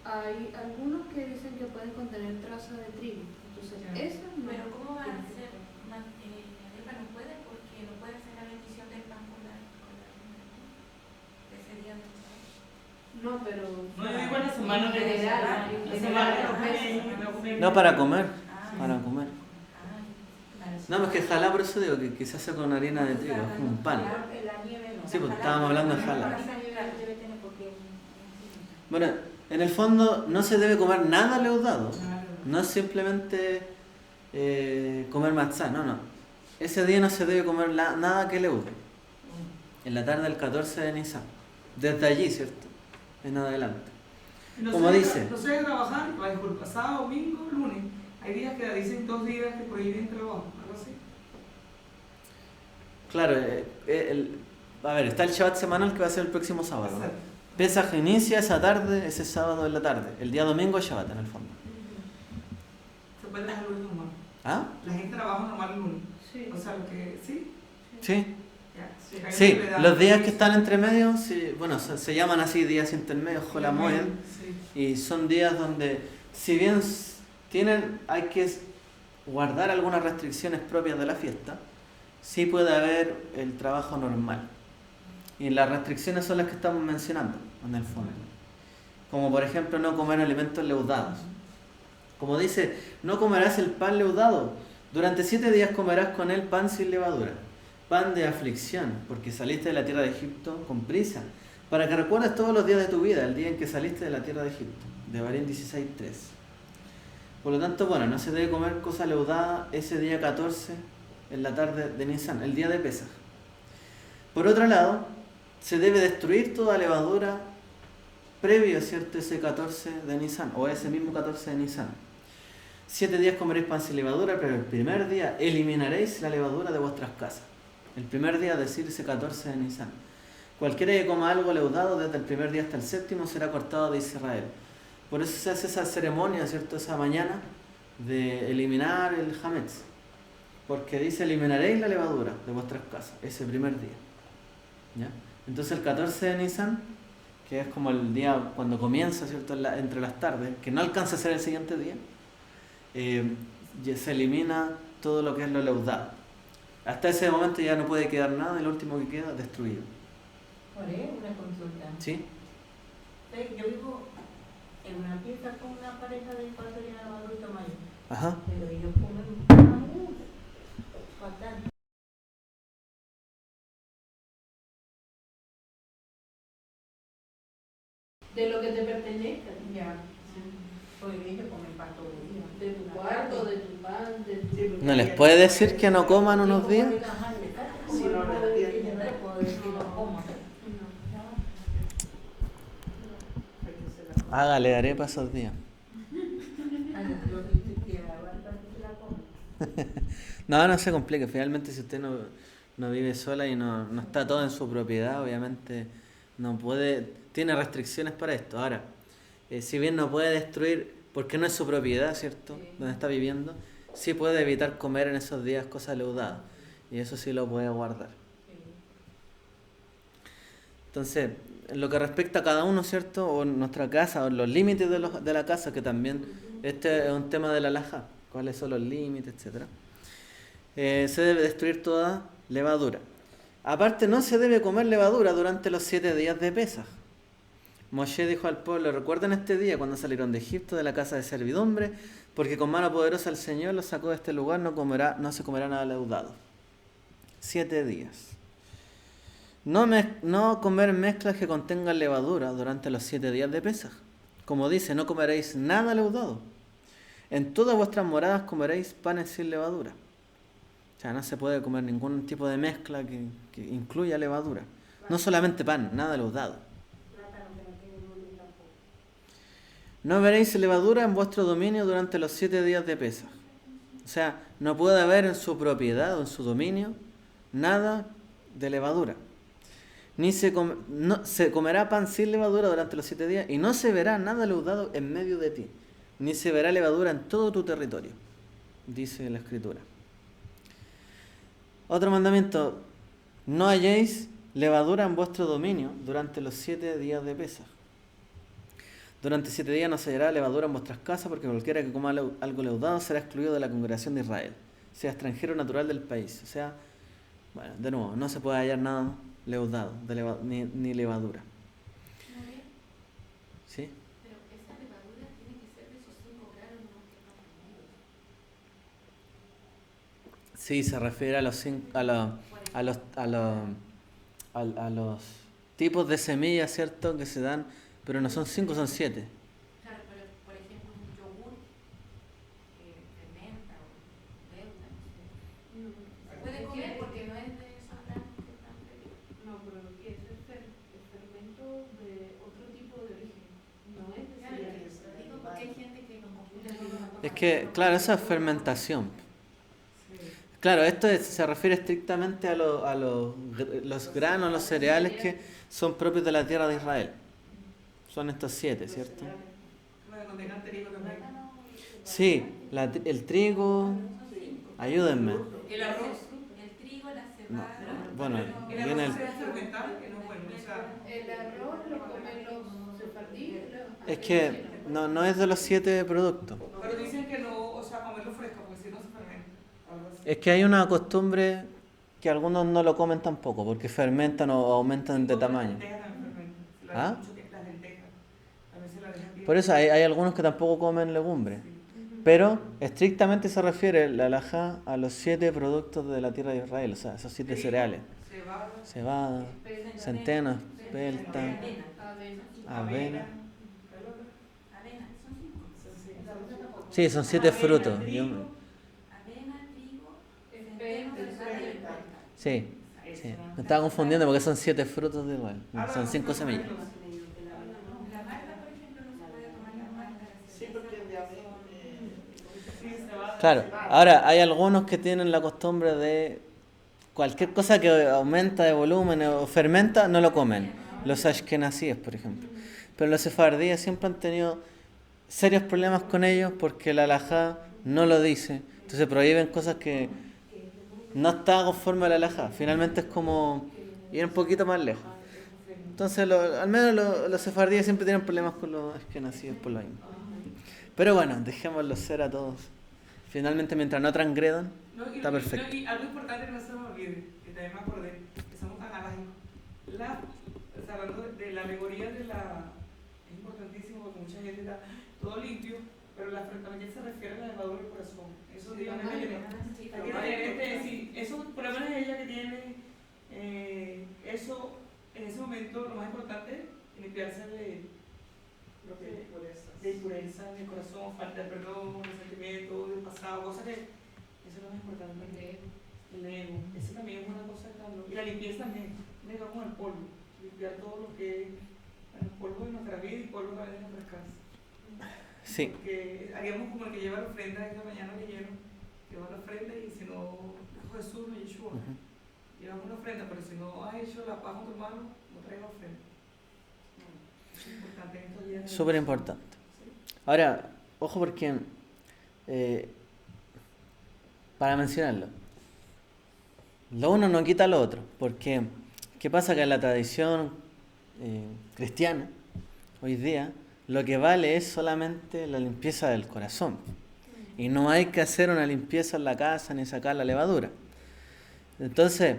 hay algunos que dicen que pueden contener trazas de trigo. Entonces, Ya. esas no. Pero ¿cómo va a ser? Arepa no puede porque no puede hacer la bendición del pan con la de ese día del Shabbat. No, pero. No, yo digo en la semana de general, la en semana general, de No, para comer, Ah, para comer. claro. No, es que jalá, por eso digo que se hace con harina de trigo, es como un pan. La nieve no. Sí, pues estábamos hablando de jalá. Esa nieve debe tener porque. Bueno, en el fondo no se debe comer nada leudado. Claro. No es simplemente comer matzá, no. Ese día no se debe comer nada que leude. En la tarde del 14 de Nisan. Desde allí, ¿cierto? En adelante. No Como sé, dice. No sé trabajar, disculpa, sábado, domingo, lunes. Hay días que dicen 2 días que prohíben trabajo, algo así. Claro, a ver, está el Shabbat semanal que va a ser el próximo sábado. Exacto. Pesaj inicia esa tarde, ese sábado en la tarde. El día domingo es Shabbat en el fondo. Se puede dejar el lunes normal. ¿Ah? La gente trabaja normal el lunes. Sí. O sea, lo que sí. Sí. Ya. Sí, los días que están entre medio, se llaman así días intermedios, Jola Moed, Sí. y son días donde, si bien hay que guardar algunas restricciones propias de la fiesta, sí puede haber el trabajo normal. Y las restricciones son las que estamos mencionando, en el fondo. Como por ejemplo no comer alimentos leudados. Como dice, no comerás el pan leudado. Durante 7 días comerás con él pan sin levadura. Pan de aflicción, porque saliste de la tierra de Egipto con prisa. Para que recuerdes todos los días de tu vida, el día en que saliste de la tierra de Egipto. Devarim 16:3. Por lo tanto, no se debe comer cosa leudada ese día 14 en la tarde de Nisan, el día de Pesaj. Por otro lado, se debe destruir toda levadura previo, ¿cierto?, ese 14 de Nisan, o ese mismo 14 de Nisan. 7 días comeréis pan sin levadura, pero el primer día eliminaréis la levadura de vuestras casas. El primer día, decir ese 14 de Nisan. Cualquiera que coma algo leudado desde el primer día hasta el séptimo será cortado de Israel. Por eso se hace esa ceremonia, ¿cierto?, esa mañana de eliminar el hametz. Porque dice, eliminaréis la levadura de vuestras casas, ese primer día. ¿Ya? Entonces el 14 de Nisan, que es como el día cuando comienza, ¿cierto?, entre las tardes, que no alcanza a ser el siguiente día, se elimina todo lo que es lo leudado. Hasta ese momento ya no puede quedar nada, y lo último que queda, destruido. Oye, una consulta. ¿Sí? Yo vivo en una pieza con una pareja de padres de adulto mayor, Ajá. pero ellos comen fatal. De lo que te pertenezca. Ya, porque ellos comen pan todo el día. De tu cuarto, de tu pan, de tu... ¿No les puede decir que no coman unos días? Si no lo entienden, no les puedo decir no coman. Hágale arepa esos días. No se complique. Finalmente, si usted no vive sola y no está todo en su propiedad, obviamente no puede, tiene restricciones para esto. Ahora, si bien no puede destruir, porque no es su propiedad, ¿cierto?, donde está viviendo, sí puede evitar comer en esos días cosas leudadas, y eso sí lo puede guardar. Entonces, en lo que respecta a cada uno, ¿cierto?, o nuestra casa, o los límites de la casa, que también este es un tema de la halajá, cuáles son los límites, etc. Se debe destruir toda levadura. Aparte, no se debe comer levadura durante los 7 días de Pesaj. Moshe dijo al pueblo, recuerden este día cuando salieron de Egipto, de la casa de servidumbre, porque con mano poderosa el Señor los sacó de este lugar, no se comerá nada leudado. 7 días. No comer mezclas que contengan levadura durante los 7 días de Pesaj. Como dice, no comeréis nada leudado. En todas vuestras moradas comeréis panes sin levadura. O sea, no se puede comer ningún tipo de mezcla que incluya levadura. No solamente pan, nada leudado. No veréis levadura en vuestro dominio durante los 7 días de Pesaj. O sea, no puede haber en su propiedad o en su dominio nada de levadura. Se comerá pan sin levadura durante los 7 días y no se verá nada leudado en medio de ti, ni se verá levadura en todo tu territorio, dice la Escritura. Otro mandamiento, no halléis levadura en vuestro dominio durante los 7 días de Pesaj. Durante 7 días no se hallará levadura en vuestras casas, porque cualquiera que coma algo leudado será excluido de la congregación de Israel, sea extranjero o natural del país. O sea, bueno, de nuevo, no se puede hallar nada leudado, ni levadura. ¿Sí? Pero esa levadura tiene que ser de esos 5 granos que están. Sí, se refiere a los tipos de semillas, ¿cierto?, que se dan, pero no son 5, son 7. Claro, pero por ejemplo un yogur fermenta o leuda, no sé. Se puede comer porque no es de esos granos que están pedidos. No, pero lo que es el fermento de otro tipo de origen. No es de Claro, cereal. lo digo porque hay gente que lo confunde con Es que, claro, esa es fermentación. Claro, esto se refiere estrictamente a los granos, los cereales que son propios de la tierra de Israel. Son estos 7, ¿cierto? Bueno, contengan trigo también. Sí, el trigo, ayúdenme. El arroz. el trigo, la cebada. Bueno, El viene arroz se debe fermentar, que no es bueno. O sea, El arroz lo comen los sefardíes. es que no es de los 7 productos. pero dicen que no, o sea, comerlo fresco, porque si no se fermenta. Algo así. Es que hay una costumbre que algunos no lo comen tampoco, porque fermentan o aumentan de tamaño. Las lentejas también fermentan. ¿Ah? Las lentejas. A veces las dejan bien. Por eso hay algunos que tampoco comen legumbres. Pero estrictamente se refiere la halajá a los 7 productos de la tierra de Israel, o sea, esos 7 cereales. Cebada, centeno, espelta, avena. Avena, son 5. Sí, son 7 frutos. Avena, trigo, centeno, Sí, Eso. sí. Me estaba confundiendo porque son 7 frutos de igual. Ah, Son no, 5 no, semillas. no, La malta, por ejemplo, no se puede tomar la malta. Sí, porque de sí, se va. Claro, ahora hay algunos que tienen la costumbre de cualquier cosa que aumenta de volumen o fermenta, no lo comen. Los ashkenazíes, por ejemplo. Pero los sefardíes siempre han tenido serios problemas con ellos porque la halajá no lo dice. Entonces prohíben cosas que no están conforme a la halajá. Finalmente es como ir un poquito más lejos. Entonces al menos los sefardíes siempre tienen problemas con los ashkenazíes por lo mismo. Pero bueno, dejémoslo ser a todos. Finalmente, mientras no transgredan, No, está perfecto. Y algo importante que no se me olvide, que también me acordé, que somos tan alágicos. O sea, hablando de la alegoría de la. Es importantísimo porque mucha gente está todo limpio, pero también se refiere a la levadura del corazón. Eso digo, sí, eso por lo menos ella que tiene eso en ese momento lo más importante es limpiarse de impureza en el corazón, falta de perdón, resentimiento del pasado, cosas que eso es lo más importante. El ego, eso también es una cosa que y la limpieza también, negar con el polvo, limpiar todo lo que es el polvo de nuestra vida y polvo también de nuestras casas. Sí. Porque haríamos como el que lleva la ofrenda, esta mañana leyeron, lleva la ofrenda y si no, Jesús no Yeshua, llevamos una ofrenda, pero si no has hecho la paz con tu hermano, no traigas ofrenda. Es importante en estos días. Súper importante. Ahora, ojo porque, para mencionarlo, lo uno no quita lo otro, porque ¿qué pasa? Que en la tradición cristiana, hoy día, lo que vale es solamente la limpieza del corazón. Y no hay que hacer una limpieza en la casa ni sacar la levadura. Entonces,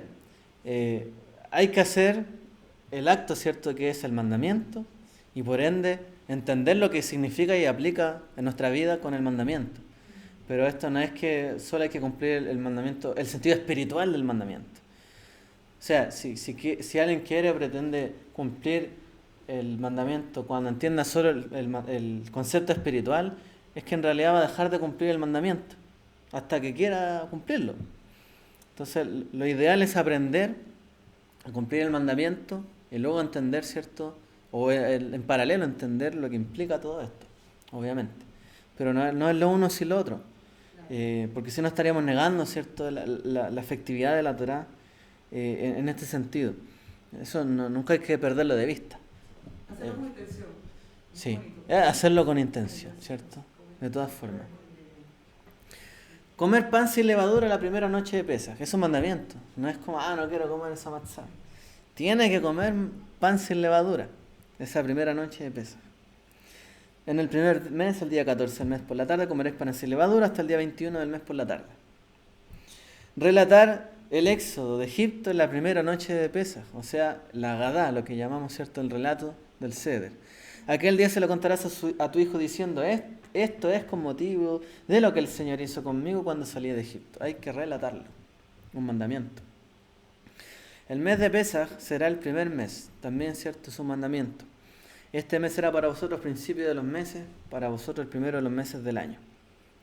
hay que hacer el acto, ¿cierto?, que es el mandamiento, y por ende entender lo que significa y aplica en nuestra vida con el mandamiento. Pero esto no es que solo hay que cumplir el mandamiento, el sentido espiritual del mandamiento. O sea, si alguien pretende cumplir el mandamiento cuando entienda solo el concepto espiritual, es que en realidad va a dejar de cumplir el mandamiento hasta que quiera cumplirlo. Entonces, lo ideal es aprender a cumplir el mandamiento y luego entender, ¿cierto?, o en paralelo entender lo que implica todo esto, obviamente. Pero no es lo uno sin lo otro, porque si no estaríamos negando, ¿cierto?, la efectividad de la Torá en este sentido. Eso nunca hay que perderlo de vista. Hacerlo con intención. Sí, hacerlo con intención, ¿cierto? De todas formas. Comer pan sin levadura la primera noche de Pesaj, es un mandamiento. No es como, no quiero comer esa matzá. Tiene que comer pan sin levadura esa primera noche de Pesaj. En el primer mes, el día 14 del mes por la tarde, comeréis pan sin levadura hasta el día 21 del mes por la tarde. Relatar el éxodo de Egipto en la primera noche de Pesaj, o sea, la Gadá, lo que llamamos, ¿cierto?, el relato del Seder. Aquel día se lo contarás a tu hijo diciendo, esto es con motivo de lo que el Señor hizo conmigo cuando salí de Egipto. Hay que relatarlo, un mandamiento. El mes de Pesaj será el primer mes, también, ¿cierto?, es un mandamiento. Este mes será para vosotros principio de los meses, para vosotros el primero de los meses del año.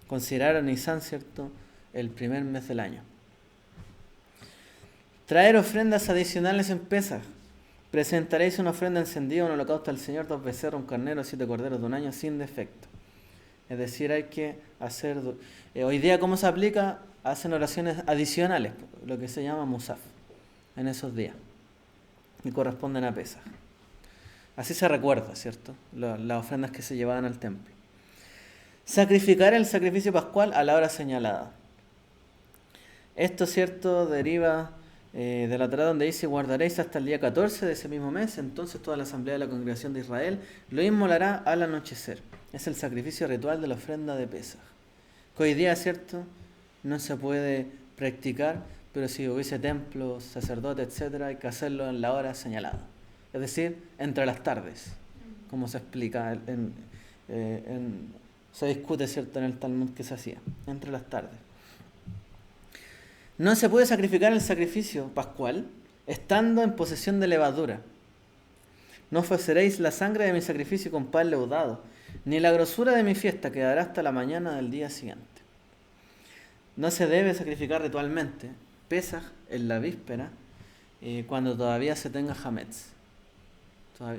Considerar a Nisan, ¿cierto?, el primer mes del año. Traer ofrendas adicionales en Pesaj. Presentaréis una ofrenda encendida, un holocausto al Señor, 2 becerros, un carnero, 7 corderos de un año sin defecto. Es decir, hay que hacer... hoy día, ¿cómo se aplica? Hacen oraciones adicionales, lo que se llama musaf, en esos días, y corresponden a Pesaj. Así se recuerda, ¿cierto?, las ofrendas que se llevaban al templo. Sacrificar el sacrificio pascual a la hora señalada. Esto, ¿cierto?, deriva de la Torá donde dice, guardaréis hasta el día 14 de ese mismo mes, entonces toda la asamblea de la congregación de Israel lo inmolará al anochecer. Es el sacrificio ritual de la ofrenda de Pesaj, que hoy día, ¿cierto?, no se puede practicar, pero si hubiese templos, sacerdotes, etcétera, hay que hacerlo en la hora señalada, es decir, entre las tardes, como se explica, se discute, ¿cierto?, en el Talmud que se hacía, entre las tardes. No se puede sacrificar el sacrificio pascual estando en posesión de levadura. No ofreceréis la sangre de mi sacrificio con pan leudado, ni la grosura de mi fiesta quedará hasta la mañana del día siguiente. No se debe sacrificar ritualmente Pesaj en la víspera, cuando todavía se tenga hametz.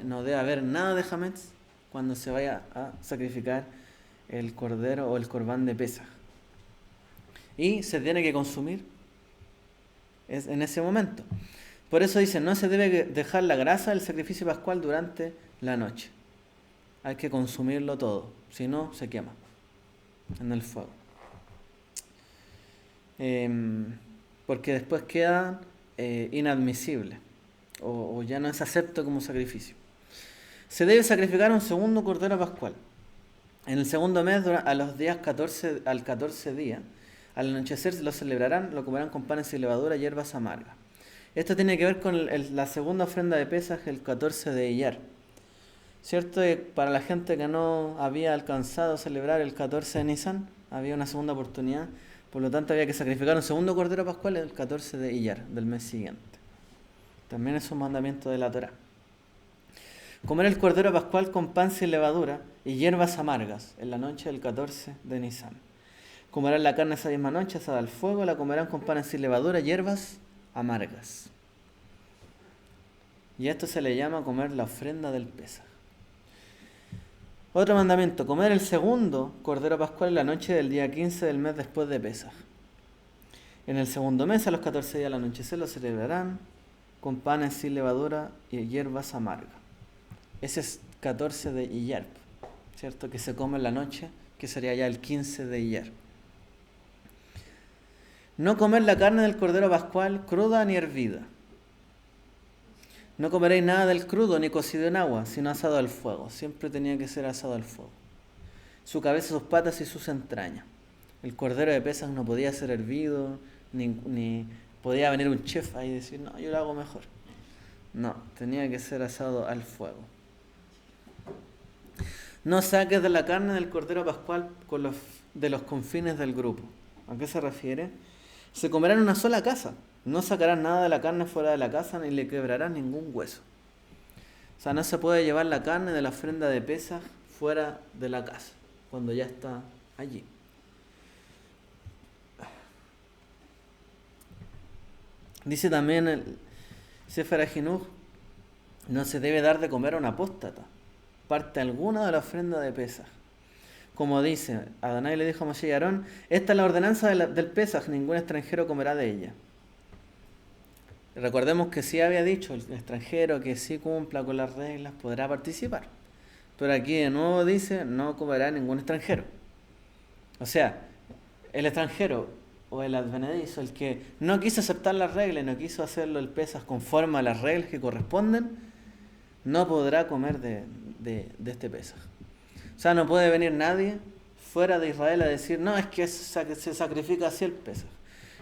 No debe haber nada de hametz cuando se vaya a sacrificar el cordero o el corbán de Pesaj. Y se tiene que consumir en ese momento. Por eso dice, no se debe dejar la grasa del sacrificio pascual durante la noche. Hay que consumirlo todo, si no se quema en el fuego. Porque después queda inadmisible o ya no es acepto como sacrificio. Se debe sacrificar un segundo cordero pascual. En el segundo mes, a los días 14 día, al anochecer lo celebrarán, lo comerán con panes y levadura y hierbas amargas. Esto tiene que ver con la segunda ofrenda de Pesaj, el 14 de Iyar. ¿Cierto? Para la gente que no había alcanzado a celebrar el 14 de Nisan, había una segunda oportunidad. Por lo tanto, había que sacrificar un segundo cordero pascual el 14 de Iyar, del mes siguiente. También es un mandamiento de la Torá. Comer el cordero pascual con pan sin levadura y hierbas amargas en la noche del 14 de Nisan. Comerán la carne esa misma noche, asada al fuego, la comerán con pan sin levadura y hierbas amargas. Y a esto se le llama comer la ofrenda del Pesaj. Otro mandamiento, comer el segundo cordero pascual en la noche del día 15 del mes después de Pesaj. En el segundo mes, a los 14 días al anochecer, lo celebrarán con panes sin levadura y hierbas amargas. Ese es 14 de Iyar, ¿cierto? Que se come en la noche, que sería ya el 15 de Iyar. No comer la carne del cordero pascual cruda ni hervida. No comeréis nada del crudo ni cocido en agua, sino asado al fuego. Siempre tenía que ser asado al fuego. Su cabeza, sus patas y sus entrañas. El cordero de Pesaj no podía ser hervido, ni podía venir un chef ahí y decir, no, yo lo hago mejor. No, tenía que ser asado al fuego. No saques de la carne del cordero pascual de los confines del grupo. ¿A qué se refiere? Se comerá en una sola casa. No sacarán nada de la carne fuera de la casa ni le quebrarán ningún hueso. O sea, no se puede llevar la carne de la ofrenda de Pesaj fuera de la casa, cuando ya está allí. Dice también el Sefer HaChinuch, no se debe dar de comer a un apóstata parte alguna de la ofrenda de Pesaj. Como dice, Adonai le dijo a Moshe y Aarón, esta es la ordenanza del Pesaj, ningún extranjero comerá de ella. Recordemos que sí había dicho el extranjero que sí cumpla con las reglas podrá participar. Pero aquí de nuevo dice, no comerá ningún extranjero. O sea, el extranjero o el advenedizo, el que no quiso aceptar las reglas y no quiso hacerlo el Pesaj conforme a las reglas que corresponden, no podrá comer de este Pesaj. O sea, no puede venir nadie fuera de Israel a decir, no, es que se sacrifica así el Pesaj.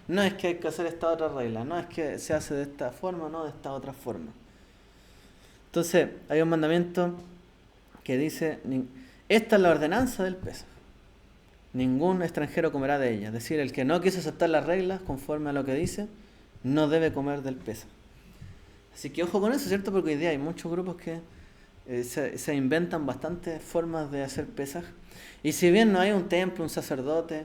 No es que hay que hacer esta otra regla, no es que se hace de esta forma, no de esta otra forma. Entonces, hay un mandamiento que dice, esta es la ordenanza del Pesaj. Ningún extranjero comerá de ella. Es decir, el que no quiso aceptar las reglas conforme a lo que dice, no debe comer del Pesaj. Así que ojo con eso, ¿cierto? Porque hoy día hay muchos grupos que se inventan bastantes formas de hacer Pesaj. Y si bien no hay un templo, un sacerdote,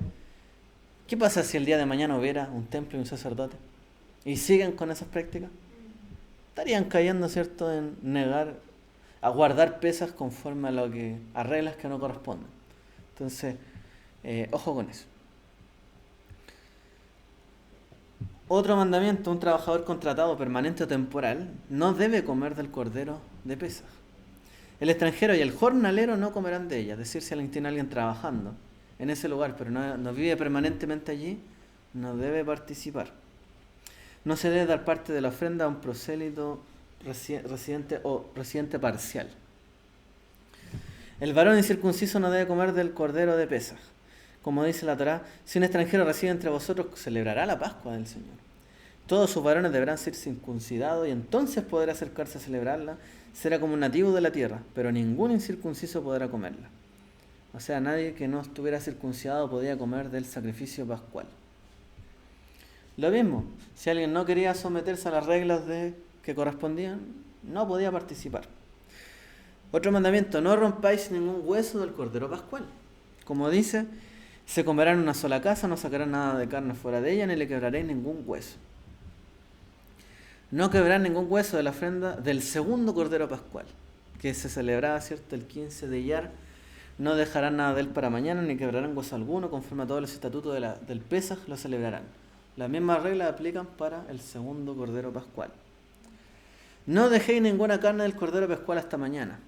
¿qué pasa si el día de mañana hubiera un templo y un sacerdote? ¿Y siguen con esas prácticas? Estarían cayendo, ¿cierto?, en negar, a guardar Pesaj conforme a reglas que no corresponden. Entonces, ojo con eso. Otro mandamiento, un trabajador contratado permanente o temporal no debe comer del cordero de Pesaj. El extranjero y el jornalero no comerán de ella. Es decir, si alguien tiene a alguien trabajando en ese lugar, pero no vive permanentemente allí, no debe participar. No se debe dar parte de la ofrenda a un prosélito residente o residente parcial. El varón incircunciso no debe comer del cordero de Pesaj. Como dice la Torá, si un extranjero reside entre vosotros, celebrará la Pascua del Señor. Todos sus varones deberán ser circuncidados y entonces podrá acercarse a celebrarla. Será como un nativo de la tierra, pero ningún incircunciso podrá comerla. O sea, nadie que no estuviera circuncidado podía comer del sacrificio pascual. Lo mismo, si alguien no quería someterse a las reglas que correspondían, no podía participar. Otro mandamiento, no rompáis ningún hueso del cordero pascual. Como dice, se comerá en una sola casa, no sacarán nada de carne fuera de ella, ni le quebraréis ningún hueso. No quebrarán ningún hueso de la ofrenda del segundo Cordero Pascual, que se celebraba, ¿cierto?, el 15 de Iyar. No dejarán nada de él para mañana, ni quebrarán hueso alguno, conforme a todos los estatutos del Pesaj lo celebrarán. Las mismas reglas aplican para el segundo Cordero Pascual. No dejéis ninguna carne del Cordero Pascual hasta mañana.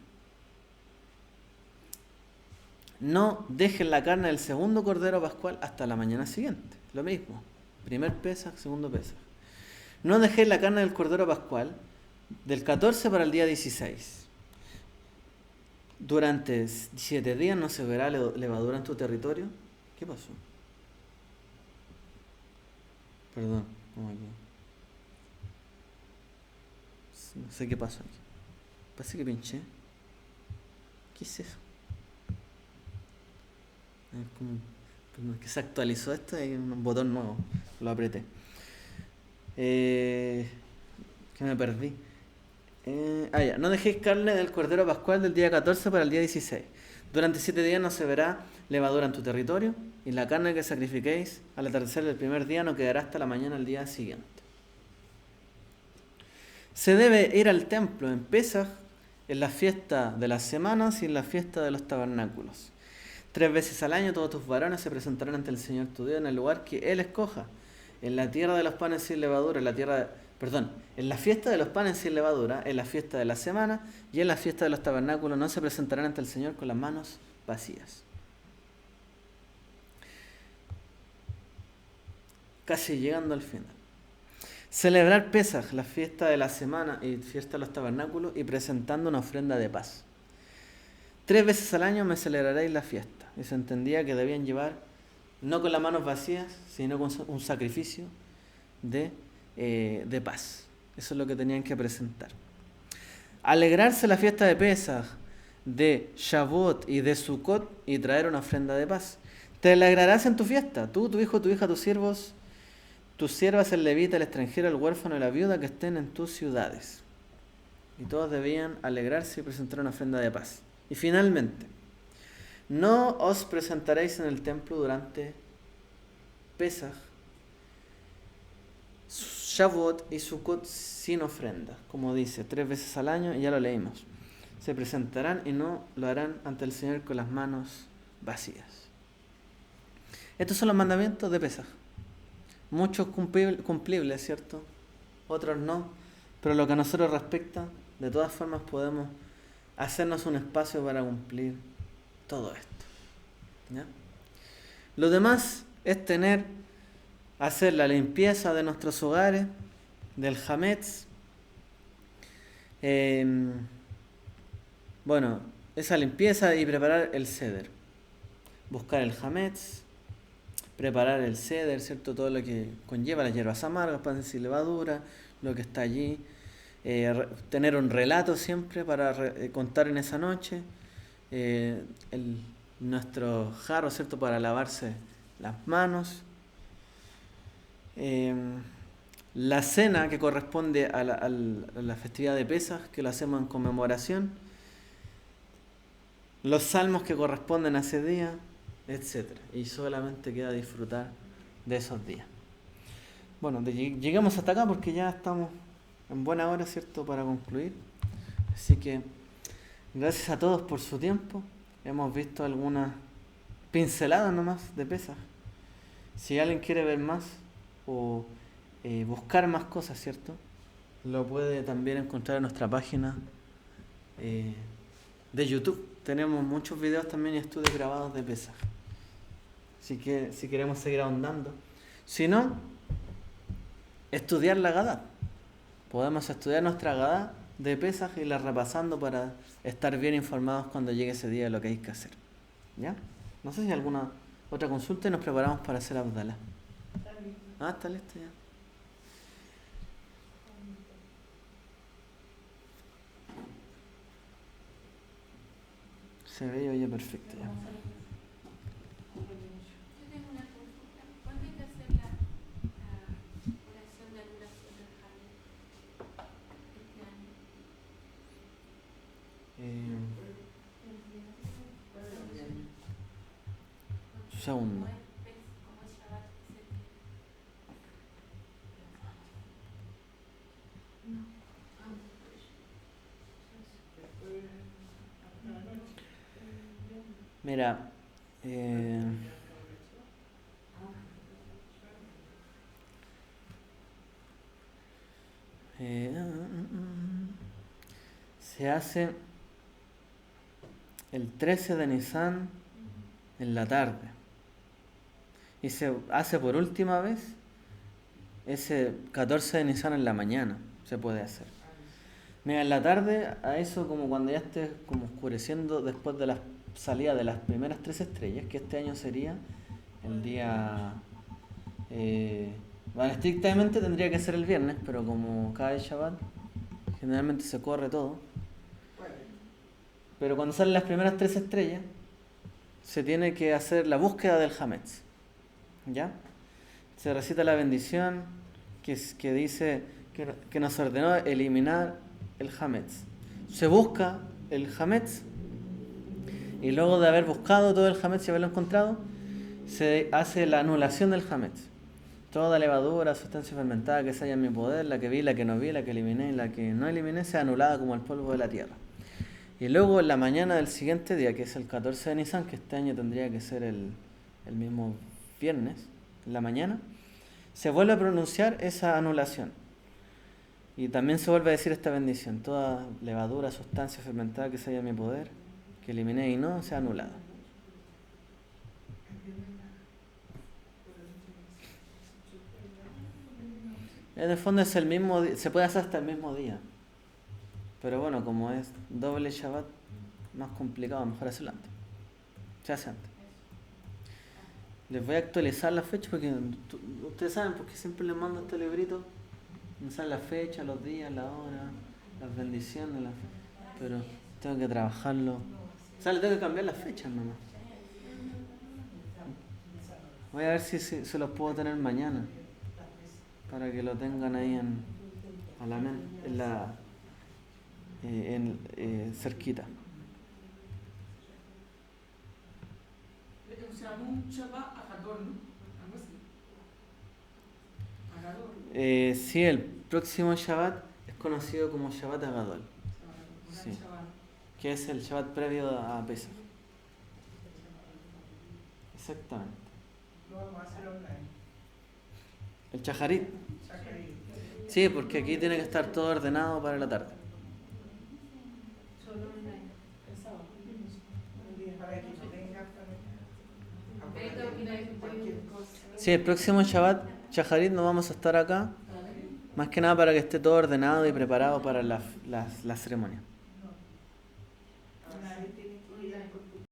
No dejen la carne del segundo Cordero Pascual hasta la mañana siguiente. Lo mismo. Primer Pesaj, segundo Pesaj. No dejéis la carne del Cordero Pascual del 14 para el día 16. Durante 7 días no se verá levadura en tu territorio. ¿Qué pasó? Perdón, ¿cómo aquí? No sé qué pasó aquí. Parece que pinché. ¿Qué es eso? Perdón, que se actualizó esto y un botón nuevo. Lo apreté. Que me perdí. Ya. No dejéis carne del Cordero Pascual del día 14 para el día 16. Durante 7 días no se verá levadura en tu territorio, y la carne que sacrifiquéis al atardecer del primer día no quedará hasta la mañana del día siguiente. Se debe ir al templo en Pesaj, en la fiesta de las semanas y en la fiesta de los tabernáculos. 3 veces al año todos tus varones se presentarán ante el Señor tu Dios en el lugar que Él escoja, en la tierra de los panes sin levadura, en la fiesta de los panes sin levadura, en la fiesta de la semana y en la fiesta de los tabernáculos no se presentarán ante el Señor con las manos vacías. Casi llegando al final. Celebrar Pesaj, la fiesta de la semana y fiesta de los tabernáculos, y presentando una ofrenda de paz. 3 veces al año me celebraréis la fiesta. Y se entendía que debían llevar, no con las manos vacías, sino con un sacrificio de paz. Eso es lo que tenían que presentar. Alegrarse la fiesta de Pesaj, de Shavuot y de Sukkot, y traer una ofrenda de paz. Te alegrarás en tu fiesta, tú, tu hijo, tu hija, tus siervos, tus siervas, el levita, el extranjero, el huérfano y la viuda que estén en tus ciudades. Y todos debían alegrarse y presentar una ofrenda de paz. Y finalmente, no os presentaréis en el templo durante Pesaj, Shavuot y Sukkot sin ofrenda, como dice, 3 veces al año, y ya lo leímos. Se presentarán y no lo harán ante el Señor con las manos vacías. Estos son los mandamientos de Pesaj. Muchos cumplibles, ¿cierto? Otros no. Pero lo que a nosotros respecta, de todas formas podemos hacernos un espacio para cumplir todo esto. ¿Ya? Lo demás es hacer la limpieza de nuestros hogares, del hametz. Esa limpieza y preparar el seder. Buscar el hametz, preparar el seder, ¿cierto? Todo lo que conlleva las hierbas amargas, panes sin levadura, lo que está allí. Tener un relato siempre para contar en esa noche. Nuestro jarro, ¿cierto? Para lavarse las manos. La cena que corresponde a la festividad de Pesaj, que lo hacemos en conmemoración. Los salmos que corresponden a ese día, etc. Y solamente queda disfrutar de esos días. Bueno, llegamos hasta acá porque ya estamos en buena hora, ¿cierto?, para concluir. Así que gracias a todos por su tiempo. Hemos visto algunas pinceladas nomás de Pesaj. Si alguien quiere ver más o buscar más cosas, ¿cierto?, lo puede también encontrar en nuestra página de YouTube. Tenemos muchos videos también y estudios grabados de Pesaj. Así que si queremos seguir ahondando. Si no, estudiar la Agadá. Podemos estudiar nuestra Agadá de Pesaj y la repasando para estar bien informados cuando llegue ese día de lo que hay que hacer. ¿Ya? No sé si hay alguna otra consulta y nos preparamos para hacer Abdalá. Está listo ya. Se ve y oye perfecto ya. Yo tengo una consulta. ¿Cuándo hay que hacer la oración de anulación del jardín este año? Segundo. Como es Shabbat, ese día. Mira, se hace el 13 de Nisan en la tarde. Y se hace por última vez ese 14 de Nisan en la mañana. Se puede hacer. Mira, en la tarde, a eso como cuando ya esté como oscureciendo después de la salida de las primeras 3 estrellas, que este año sería el día... bueno, estrictamente tendría que ser el viernes, pero como cae Shabbat, generalmente se corre todo. Pero cuando salen las primeras 3 estrellas, se tiene que hacer la búsqueda del Hametz. ¿Ya? Se recita la bendición que dice que nos ordenó eliminar el Hametz. Se busca el Hametz y luego de haber buscado todo el Hametz y haberlo encontrado, se hace la anulación del Hametz. Toda levadura, sustancia fermentada que se haya en mi poder, la que vi, la que no vi, la que eliminé y la que no eliminé, sea anulada como el polvo de la tierra. Y luego en la mañana del siguiente día, que es el 14 de Nisan, que este año tendría que ser el mismo viernes, en la mañana, se vuelve a pronunciar esa anulación. Y también se vuelve a decir esta bendición: toda levadura, sustancia fermentada que se haya en mi poder, que eliminé y no, sea anulada. En el fondo es el mismo día, se puede hacer hasta el mismo día. Pero bueno, como es doble Shabbat, más complicado, mejor hacerlo antes. Se hace antes. Les voy a actualizar la fecha porque ustedes saben, porque siempre les mando este librito. Me sale la fecha, los días, la hora, las bendiciones, pero tengo que trabajarlo. O sea, le tengo que cambiar las fechas nomás. Voy a ver si se los puedo tener mañana, para que lo tengan ahí cerquita. Se llama un Shabbat Agadol, ¿no? Algo así. Agadol. Sí, el próximo Shabbat es conocido como Shabbat Agadol. Sí. Que es el Shabbat previo a Pesach. Exactamente. Lo vamos a hacer online. El Shacharit. Sí, porque aquí tiene que estar todo ordenado para la tarde. Solo online. El sábado. Un día para que no tenga cualquier cosa. Sí, el próximo Shabbat, Shacharit, no vamos a estar acá. Más que nada para que esté todo ordenado y preparado para la ceremonia.